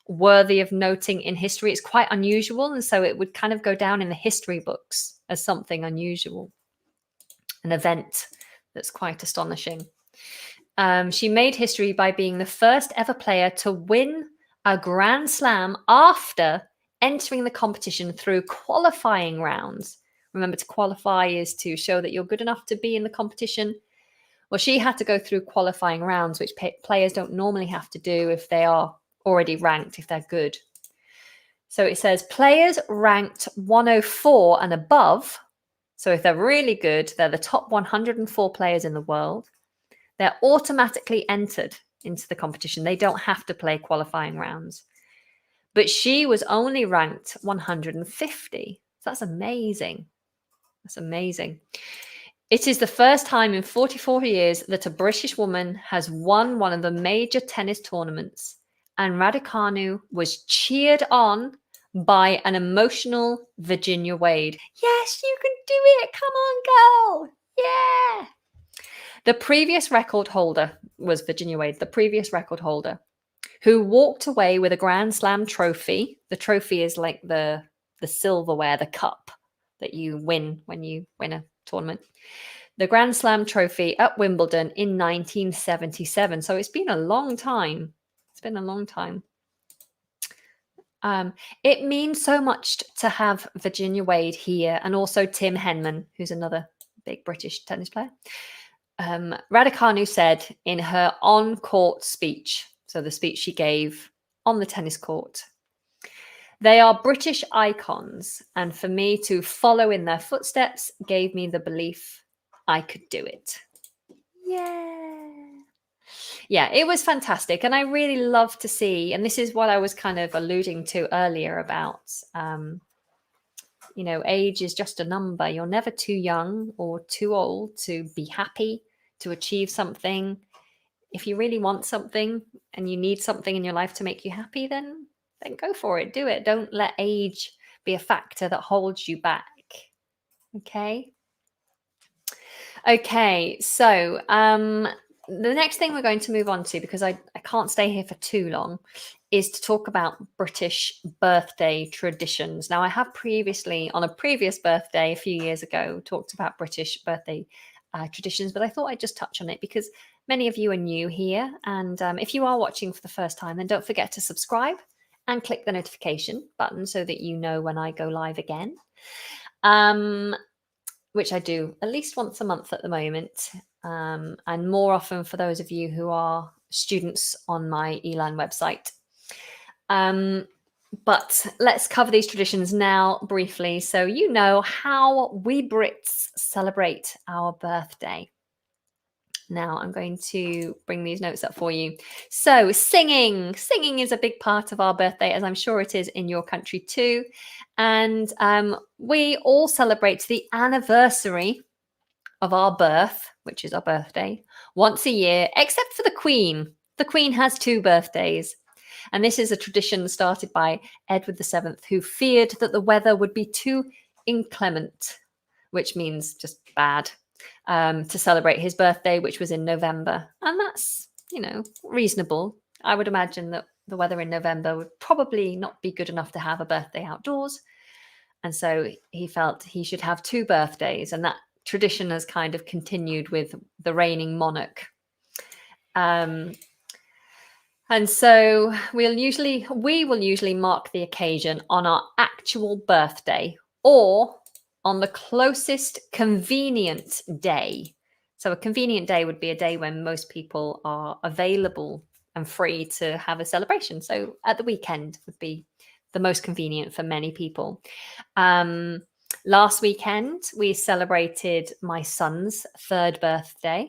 worthy of noting in history. It's quite unusual, and so it would kind of go down in the history books as something unusual, an event that's quite astonishing. She made history by being the first ever player to win a Grand Slam after entering the competition through qualifying rounds. Remember, to qualify is to show that you're good enough to be in the competition. Well, she had to go through qualifying rounds, which players don't normally have to do if they are already ranked, if they're good. So it says players ranked 104 and above. So if they're really good, they're the top 104 players in the world. They're automatically entered into the competition. They don't have to play qualifying rounds. But she was only ranked 150. So that's amazing. That's amazing. It is the first time in 44 years that a British woman has won one of the major tennis tournaments, and Raducanu was cheered on by an emotional Virginia Wade. Yes, you can do it. Come on, girl. Yeah. The previous record holder was Virginia Wade, the previous record holder, who walked away with a Grand Slam trophy. The trophy is like the silverware, the cup that you win when you win a tournament. The Grand Slam trophy at Wimbledon in 1977. So it's been a long time. It's been a long time. It means so much to have Virginia Wade here, and also Tim Henman, who's another big British tennis player. Raducanu said in her on-court speech, so the speech she gave on the tennis court, "They are British icons, and for me to follow in their footsteps gave me the belief I could do it." Yeah, it was fantastic. And I really love to see, and this is what I was kind of alluding to earlier about, age is just a number. You're never too young or too old to be happy, to achieve something. If you really want something and you need something in your life to make you happy, then go for it. Do it. Don't let age be a factor that holds you back. Okay. Okay. So the next thing we're going to move on to, because I can't stay here for too long, is to talk about British birthday traditions. Now, I have previously, on a previous birthday a few years ago, talked about British birthday traditions, but I thought I'd just touch on it because many of you are new here. And if you are watching for the first time, then don't forget to subscribe and click the notification button so that you know when I go live again, which I do at least once a month at the moment, and more often for those of you who are students on my Elan website. But let's cover these traditions now briefly so you know how we Brits celebrate our birthday. Now I'm going to bring these notes up for you. So singing is a big part of our birthday, as I'm sure it is in your country too. And we all celebrate the anniversary of our birth, which is our birthday, once a year, except for the Queen. The Queen has 2 birthdays. And this is a tradition started by Edward VII, who feared that the weather would be too inclement, which means just bad, to celebrate his birthday, which was in November. And that's, reasonable. I would imagine that the weather in November would probably not be good enough to have a birthday outdoors. And so he felt he should have 2 birthdays. And that tradition has kind of continued with the reigning monarch. And so we will usually mark the occasion on our actual birthday or on the closest convenient day. So a convenient day would be a day when most people are available and free to have a celebration. So at the weekend would be the most convenient for many people. Last weekend, we celebrated my son's 3rd birthday.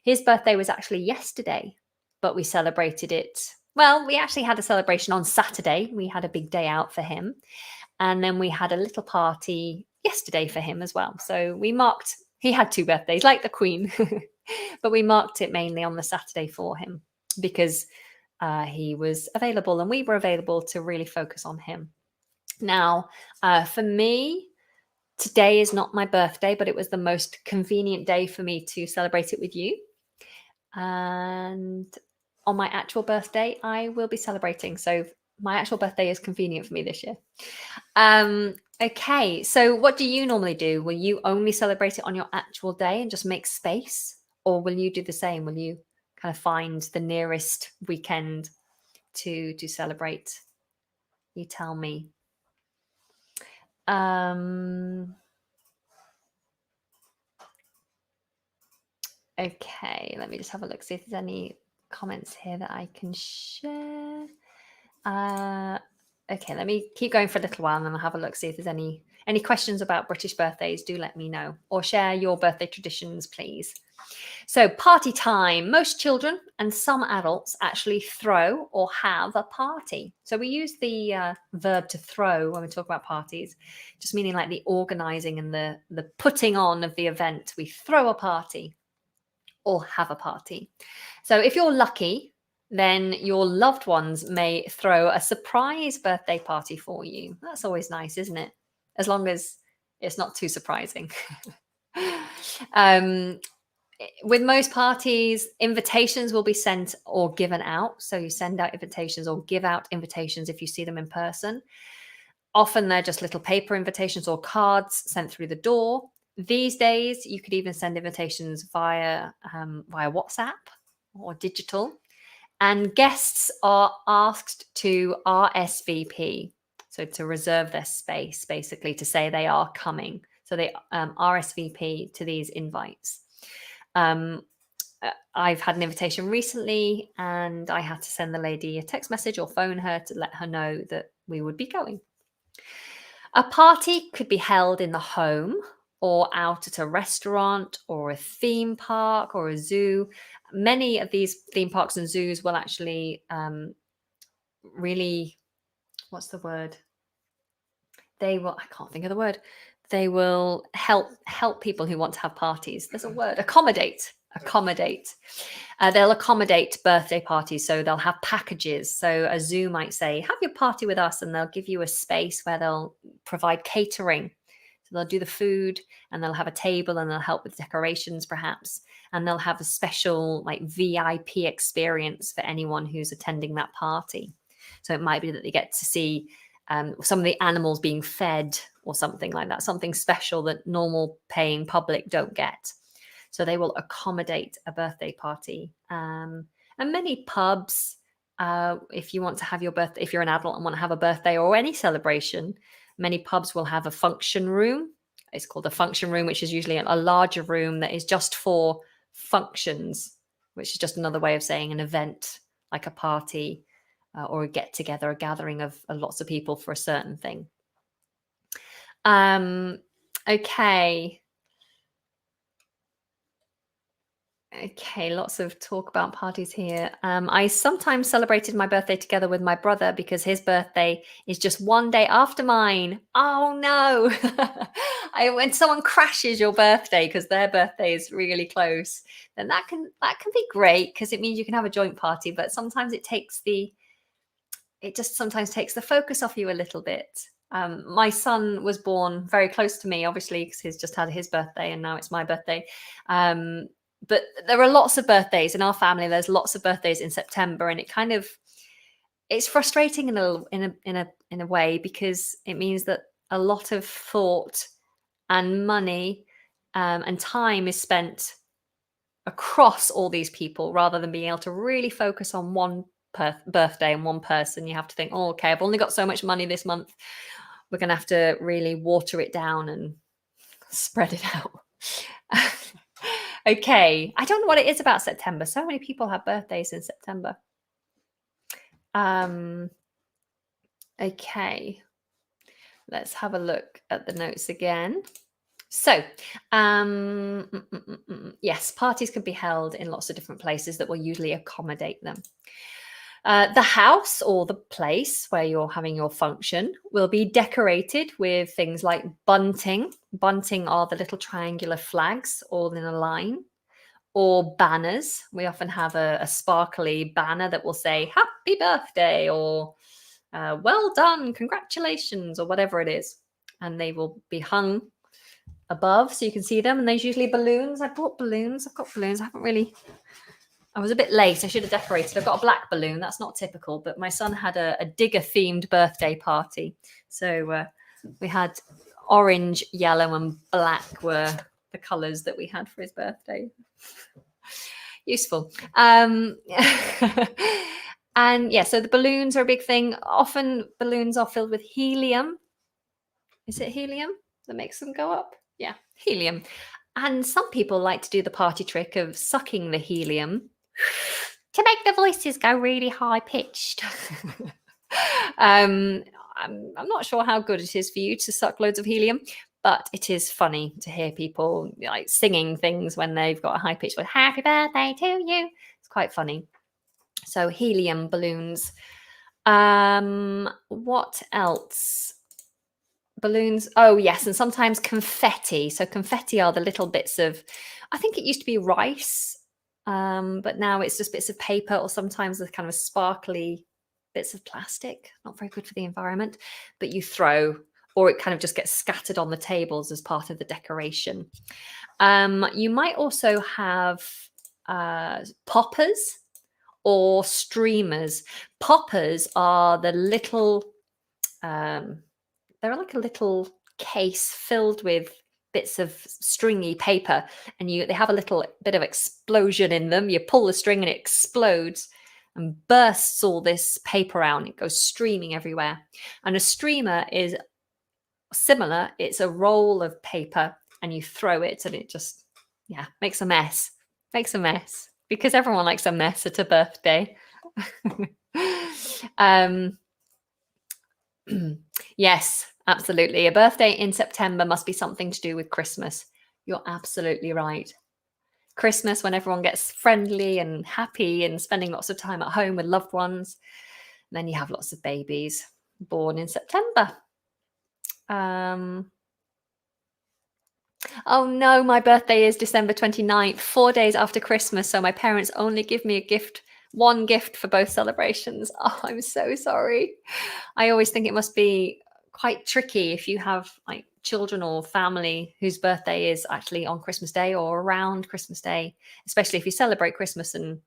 His birthday was actually yesterday, but we celebrated it. Well, we actually had a celebration on Saturday. We had a big day out for him. And then we had a little party yesterday for him as well. So he had 2 birthdays like the Queen, but we marked it mainly on the Saturday for him because he was available and we were available to really focus on him. Now, for me, today is not my birthday, but it was the most convenient day for me to celebrate it with you. And on my actual birthday, I will be celebrating. So my actual birthday is convenient for me this year. Okay, so what do you normally do? Will you only celebrate it on your actual day and just make space? Or will you do the same? Will you kind of find the nearest weekend to celebrate? You tell me. Okay, let me just have a look, see if there's any comments here that I can share. Okay, let me keep going for a little while and then I'll have a look, see if there's any questions about British birthdays. Do let me know, or share your birthday traditions, please. So, party time. Most children and some adults actually throw or have a party. So, we use the verb to throw when we talk about parties, just meaning like the organizing and the putting on of the event. We throw a party or have a party. So, if you're lucky, then your loved ones may throw a surprise birthday party for you. That's always nice, isn't it? As long as it's not too surprising. With most parties, invitations will be sent or given out. So you send out invitations or give out invitations if you see them in person. Often they're just little paper invitations or cards sent through the door. These days, you could even send invitations via WhatsApp or digital. And guests are asked to RSVP, so to reserve their space, basically to say they are coming. So they RSVP to these invites. I've had an invitation recently and I had to send the lady a text message or phone her to let her know that we would be going. A party could be held in the home or out at a restaurant or a theme park or a zoo. Many of these theme parks and zoos will actually really, what's the word? I can't think of the word. They will help people who want to have parties. There's a word, accommodate. They'll accommodate birthday parties. So they'll have packages. So a zoo might say, have your party with us, and they'll give you a space where they'll provide catering. So they'll do the food and they'll have a table and they'll help with decorations perhaps. And they'll have a special like VIP experience for anyone who's attending that party. So it might be that they get to see some of the animals being fed or something like that, something special that normal paying public don't get. So they will accommodate a birthday party. And many pubs, if you want to have your birthday, if you're an adult and want to have a birthday or any celebration, many pubs will have a function room. It's called a function room, which is usually a larger room that is just for functions, which is just another way of saying an event, like a party or a get together, a gathering of lots of people for a certain thing. Okay. Okay, lots of talk about parties here. I sometimes celebrated my birthday together with my brother because his birthday is just one day after mine. Oh no! When someone crashes your birthday because their birthday is really close, then that can be great because it means you can have a joint party. But sometimes it just sometimes takes the focus off you a little bit. My son was born very close to me, obviously, because he's just had his birthday and now it's my birthday. But there are lots of birthdays in our family. There's lots of birthdays in September, and it's frustrating in a way because it means that a lot of thought and money and time is spent across all these people rather than being able to really focus on one birthday and one person. You have to think, oh, okay, I've only got so much money this month. We're going to have to really water it down and spread it out. Okay, I don't know what it is about September. So many people have birthdays in September. Okay, let's have a look at the notes again. So, yes, parties can be held in lots of different places that will usually accommodate them. The house or the place where you're having your function will be decorated with things like bunting. Bunting are the little triangular flags all in a line, or banners. We often have a sparkly banner that will say happy birthday or well done, congratulations, or whatever it is. And they will be hung above so you can see them. And there's usually balloons. I bought balloons. I've got balloons. I was a bit late. I should have decorated. I've got a black balloon. That's not typical, but my son had a digger themed birthday party. So we had orange, yellow and black were the colors that we had for his birthday. Useful. And yeah, so the balloons are a big thing. Often balloons are filled with helium. Is it helium that makes them go up? Yeah, helium. And some people like to do the party trick of sucking the helium to make the voices go really high pitched. I'm not sure how good it is for you to suck loads of helium, but it is funny to hear people like singing things when they've got a high pitch with "Happy birthday to you." It's quite funny. So helium balloons. What else? Balloons. Oh yes, and sometimes confetti. So confetti are the little bits of, I think it used to be rice, but now it's just bits of paper, or sometimes the kind of sparkly bits of plastic. Not very good for the environment, but you throw, or it kind of just gets scattered on the tables as part of the decoration. You might also have poppers or streamers. Poppers are the little, they're like a little case filled with bits of stringy paper, and they have a little bit of explosion in them. You pull the string and it explodes and bursts all this paper out, and it goes streaming everywhere. And a streamer is similar. It's a roll of paper, and you throw it, and it just, yeah, makes a mess. Makes a mess because everyone likes a mess at a birthday. Yes, absolutely. A birthday in September must be something to do with Christmas. You're absolutely right. Christmas, when everyone gets friendly and happy and spending lots of time at home with loved ones. And then you have lots of babies born in September. Oh no, my birthday is December 29th, 4 days after Christmas. So my parents only give me a gift, one gift for both celebrations. Oh, I'm so sorry. I always think it must be quite tricky if you have like children or family whose birthday is actually on Christmas Day or around Christmas Day, especially if you celebrate Christmas and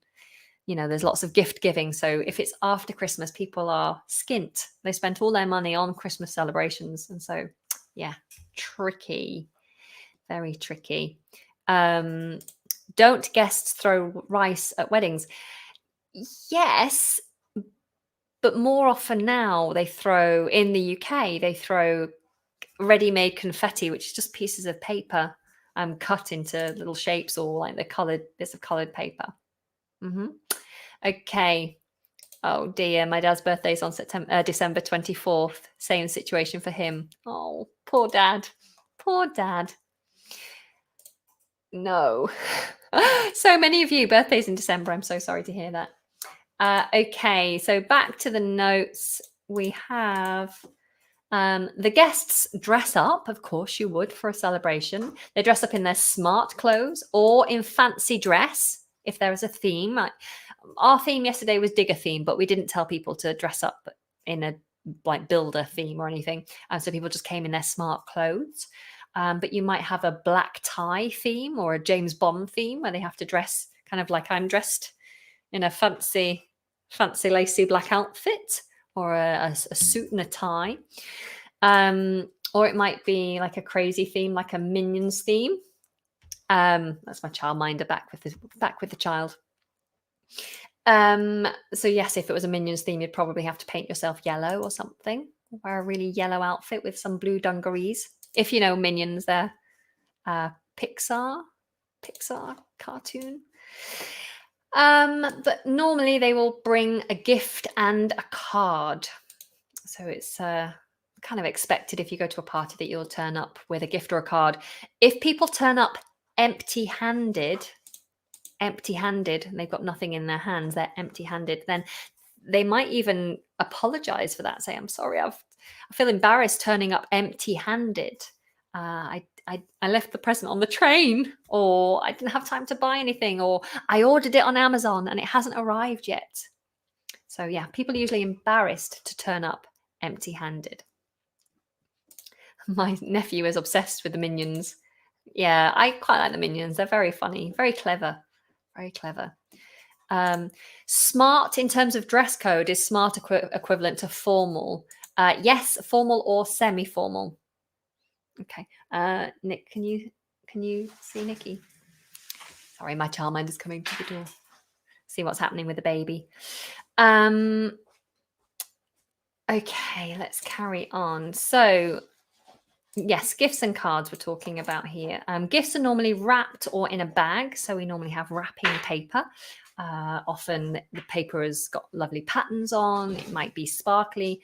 there's lots of gift giving. So if it's after Christmas, people are skint. They spent all their money on Christmas celebrations. And so, yeah, tricky, very tricky. Don't guests throw rice at weddings? Yes, but more often now they throw, in the UK, they throw ready-made confetti, which is just pieces of paper cut into little shapes, or like the coloured bits of coloured paper. Okay. Oh dear, my dad's birthday is on December 24th. Same situation for him. Oh, poor dad. Poor dad. No. So many of you, birthdays in December. I'm so sorry to hear that. Okay, so back to the notes. We have the guests dress up, of course you would for a celebration. They dress up in their smart clothes or in fancy dress if there is a theme. Our theme yesterday was digger theme, but we didn't tell people to dress up in a like builder theme or anything. So people just came in their smart clothes. But you might have a black tie theme or a James Bond theme where they have to dress kind of like I'm dressed in a fancy lacy black outfit, or a suit and a tie. Or it might be like a crazy theme, like a Minions theme. That's my childminder back with the child. So yes, if it was a Minions theme, you'd probably have to paint yourself yellow or something. Wear a really yellow outfit with some blue dungarees. If you know Minions, they're Pixar cartoon. But normally they will bring a gift and a card. So it's kind of expected if you go to a party that you'll turn up with a gift or a card. If people turn up empty-handed, and they've got nothing in their hands, they're empty-handed, then they might even apologize for that. Say, I'm sorry, I feel embarrassed turning up empty-handed. I left the present on the train, or I didn't have time to buy anything, or I ordered it on Amazon and it hasn't arrived yet. So yeah, people are usually embarrassed to turn up empty-handed. My nephew is obsessed with the Minions. Yeah, I quite like the Minions. They're very funny, very clever, very clever. Smart in terms of dress code, is smart equivalent to formal? Yes, formal or semi-formal. Okay, Nick, can you see Nikki? Sorry, my childminder's coming to the door. See what's happening with the baby. Okay, let's carry on. So Yes, gifts and cards we're talking about here. Gifts are normally wrapped or in a bag, so we normally have wrapping paper. Often the paper has got lovely patterns on, it might be sparkly.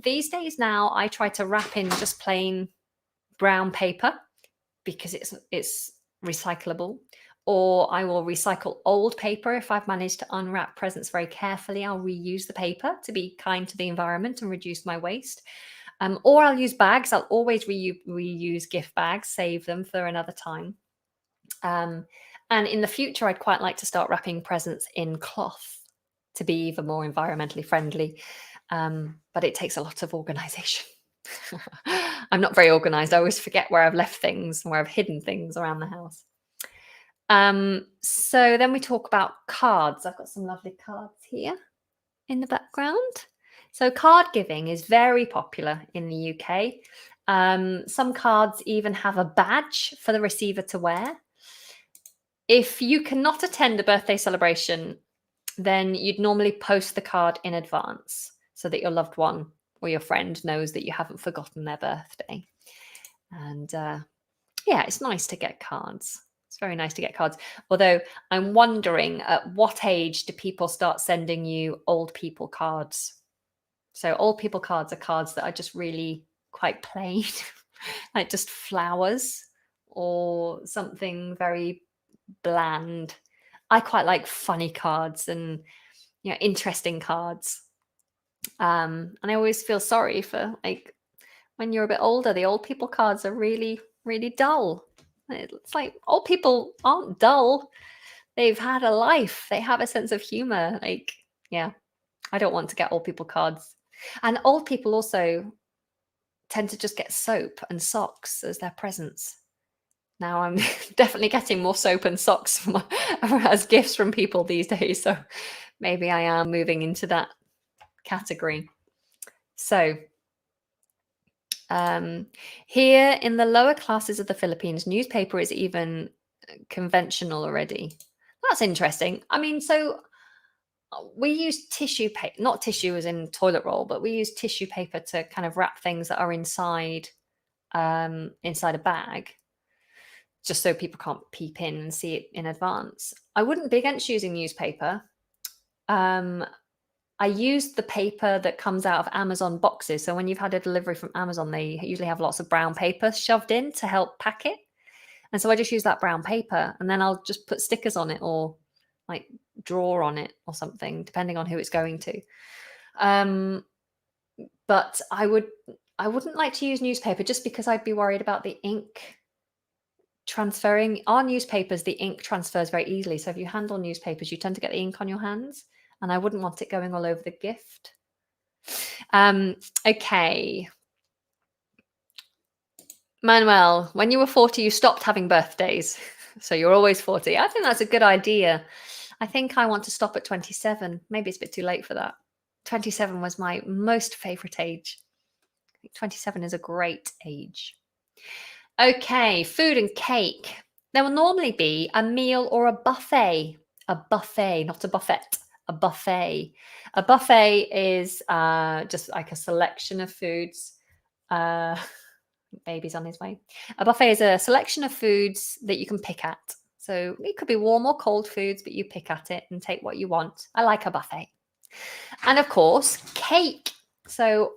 These days now, I try to wrap in just plain brown paper because it's recyclable. Or I will recycle old paper. If I've managed to unwrap presents very carefully, I'll reuse the paper to be kind to the environment and reduce my waste. Or I'll use bags. I'll always reuse gift bags, save them for another time. And in the future, I'd quite like to start wrapping presents in cloth to be even more environmentally friendly. But it takes a lot of organization. I'm not very organized. I always forget where I've left things and where I've hidden things around the house. So then we talk about cards. I've got some lovely cards here in the background. So card giving is very popular in the UK. Some cards even have a badge for the receiver to wear. If you cannot attend a birthday celebration, then you'd normally post the card in advance so that your loved one or your friend knows that you haven't forgotten their birthday. And yeah, it's nice to get cards. It's very nice to get cards. Although I'm wondering at what age do people start sending you old people cards? So old people cards are cards that are just really quite plain, like just flowers or something very bland. I quite like funny cards and interesting cards. And I always feel sorry for like when you're a bit older, the old people cards are really, really dull. It's like old people aren't dull. They've had a life. They have a sense of humor. Like, yeah, I don't want to get old people cards. And old people also tend to just get soap and socks as their presents. Now I'm definitely getting more soap and socks as gifts from people these days. So maybe I am moving into that category. So here in the lower classes of the Philippines, newspaper is even conventional already. That's interesting. I mean, so we use tissue paper, not tissue as in toilet roll, but we use tissue paper to kind of wrap things that are inside a bag, just so people can't peep in and see it in advance. I wouldn't be against using newspaper. I used the paper that comes out of Amazon boxes. So when you've had a delivery from Amazon, they usually have lots of brown paper shoved in to help pack it. And so I just use that brown paper and then I'll just put stickers on it or like draw on it or something, depending on who it's going to. But I wouldn't like to use newspaper just because I'd be worried about the ink transferring. Our newspapers, the ink transfers very easily. So if you handle newspapers, you tend to get the ink on your hands. And I wouldn't want it going all over the gift. Okay. Manuel, when you were 40, you stopped having birthdays. So you're always 40. I think that's a good idea. I think I want to stop at 27. Maybe it's a bit too late for that. 27 was my most favorite age. I think 27 is a great age. Okay, food and cake. There will normally be a meal or a buffet. A buffet, not a buffet. A buffet. A buffet is just like a selection of foods. Baby's on his way. A buffet is a selection of foods that you can pick at. So it could be warm or cold foods, but you pick at it and take what you want. I like a buffet. And of course, cake. So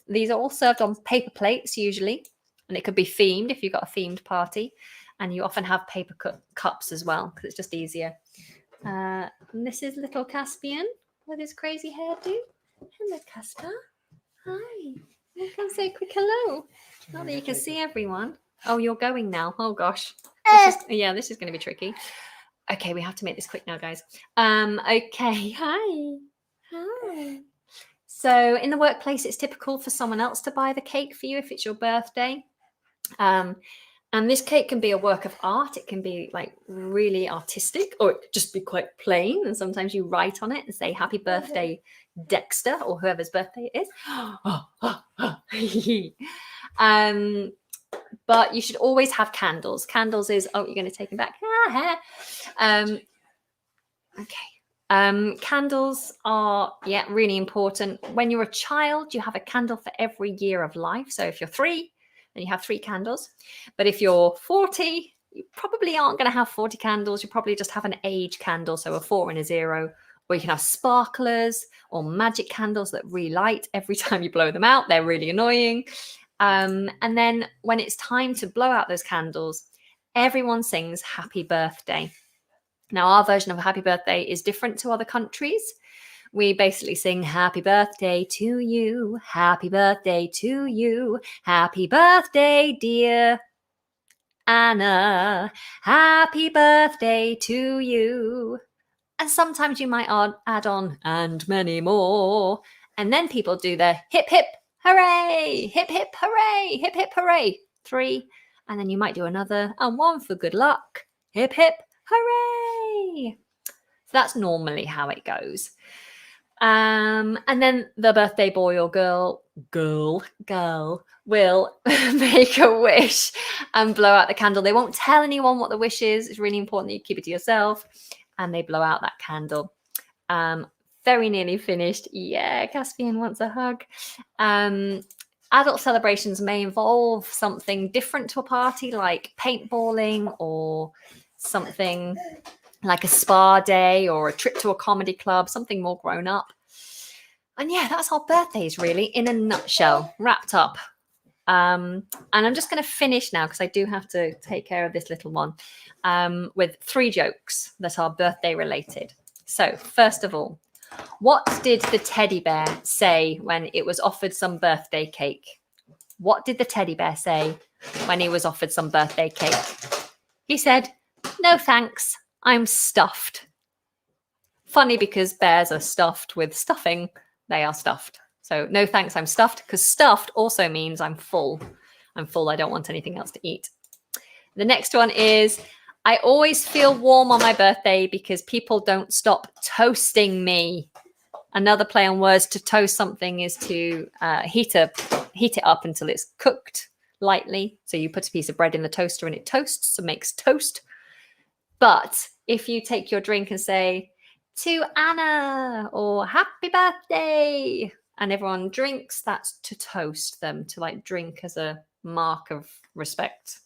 these are all served on paper plates usually. And it could be themed if you've got a themed party. And you often have paper cups as well because it's just easier. And this is little Caspian with his crazy hairdo. Hello, Casper. Hi. Come say a quick hello. Not that you can see everyone. Oh, you're going now. Oh, gosh. This is going to be tricky. Okay, we have to make this quick now, guys. Okay. Hi. Hi. So in the workplace, it's typical for someone else to buy the cake for you if it's your birthday. And this cake can be a work of art. It can be like really artistic, or it could just be quite plain. And sometimes you write on it and say, "Happy birthday, Dexter," or whoever's birthday it is. But you should always have candles. Candles is, you're going to take them back. Okay. Candles are, really important. When you're a child, you have a candle for every year of life. So if you're 3, then you have 3 candles. But if you're 40, you probably aren't going to have 40 candles. You probably just have an age candle, so a 4 and a 0. Or you can have sparklers or magic candles that relight every time you blow them out. They're really annoying. And then when it's time to blow out those candles, everyone sings happy birthday. Now, our version of a happy birthday is different to other countries. We basically sing happy birthday to you, happy birthday to you, happy birthday, dear Anna, happy birthday to you. And sometimes you might add on, and many more. And then people do the hip, hip, hooray, hip, hip, hooray, hip, hip, hooray. 3. And then you might do another, and 1 for good luck, hip, hip, hooray. So that's normally how it goes. And then the birthday boy or girl will make a wish and blow out the candle. They won't tell anyone what the wish is. It's really important that you keep it to yourself. And they blow out that candle. Very nearly finished. Yeah, Caspian wants a hug. Adult celebrations may involve something different to a party, like paintballing or something like a spa day or a trip to a comedy club, something more grown up. And yeah, that's our birthdays really in a nutshell, wrapped up. And I'm just going to finish now because I do have to take care of this little one with 3 jokes that are birthday related. So first of all, what did the teddy bear say when it was offered some birthday cake? What did the teddy bear say when he was offered some birthday cake? He said, "No thanks, I'm stuffed." Funny because bears are stuffed with stuffing. They are stuffed. So no thanks, I'm stuffed, because stuffed also means I'm full. I'm full, I don't want anything else to eat. The next one is, I always feel warm on my birthday because people don't stop toasting me. Another play on words to toast something is to heat it up until it's cooked lightly. So you put a piece of bread in the toaster and it toasts, so makes toast. But if you take your drink and say, to Anna, or happy birthday, and everyone drinks, that's to toast them, to like drink as a mark of respect.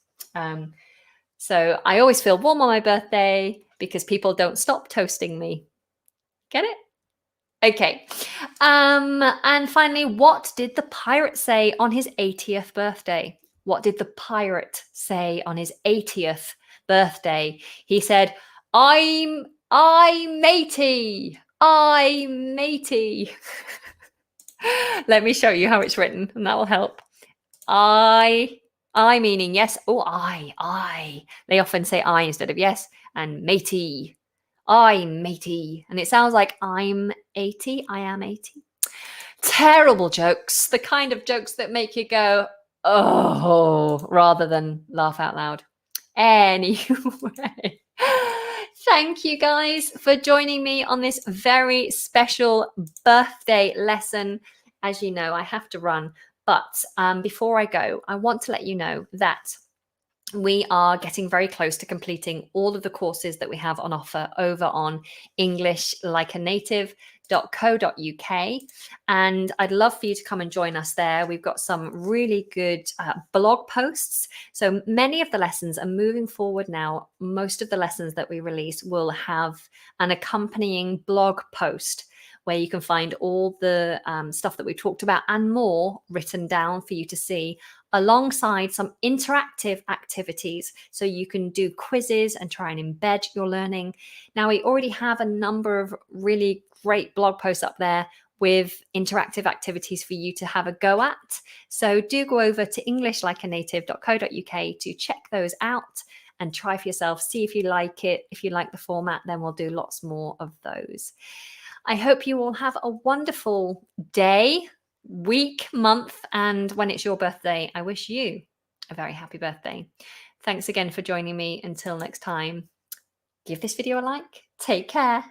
So I always feel warm on my birthday because people don't stop toasting me. Get it? Okay. And finally, what did the pirate say on his 80th birthday? What did the pirate say on his 80th birthday? He said, I'm matey. I'm matey. Let me show you how it's written, and that will help. I meaning yes. Oh, I. They often say I instead of yes. And matey. I'm matey. And it sounds like I'm 80. I am 80. Terrible jokes. The kind of jokes that make you go, oh, rather than laugh out loud. Anyway, thank you guys for joining me on this very special birthday lesson. As you know, I have to run. But before I go, I want to let you know that we are getting very close to completing all of the courses that we have on offer over on englishlikeanative.co.uk. And I'd love for you to come and join us there. We've got some really good blog posts. So many of the lessons are moving forward now. Most of the lessons that we release will have an accompanying blog post where you can find all the stuff that we talked about and more written down for you to see, alongside some interactive activities so you can do quizzes and try and embed your learning. Now, we already have a number of really great blog posts up there with interactive activities for you to have a go at. So do go over to englishlikeanative.co.uk to check those out and try for yourself, see if you like it. If you like the format, then we'll do lots more of those. I hope you all have a wonderful day, week, month, and when it's your birthday, I wish you a very happy birthday. Thanks again for joining me. Until next time, give this video a like. Take care.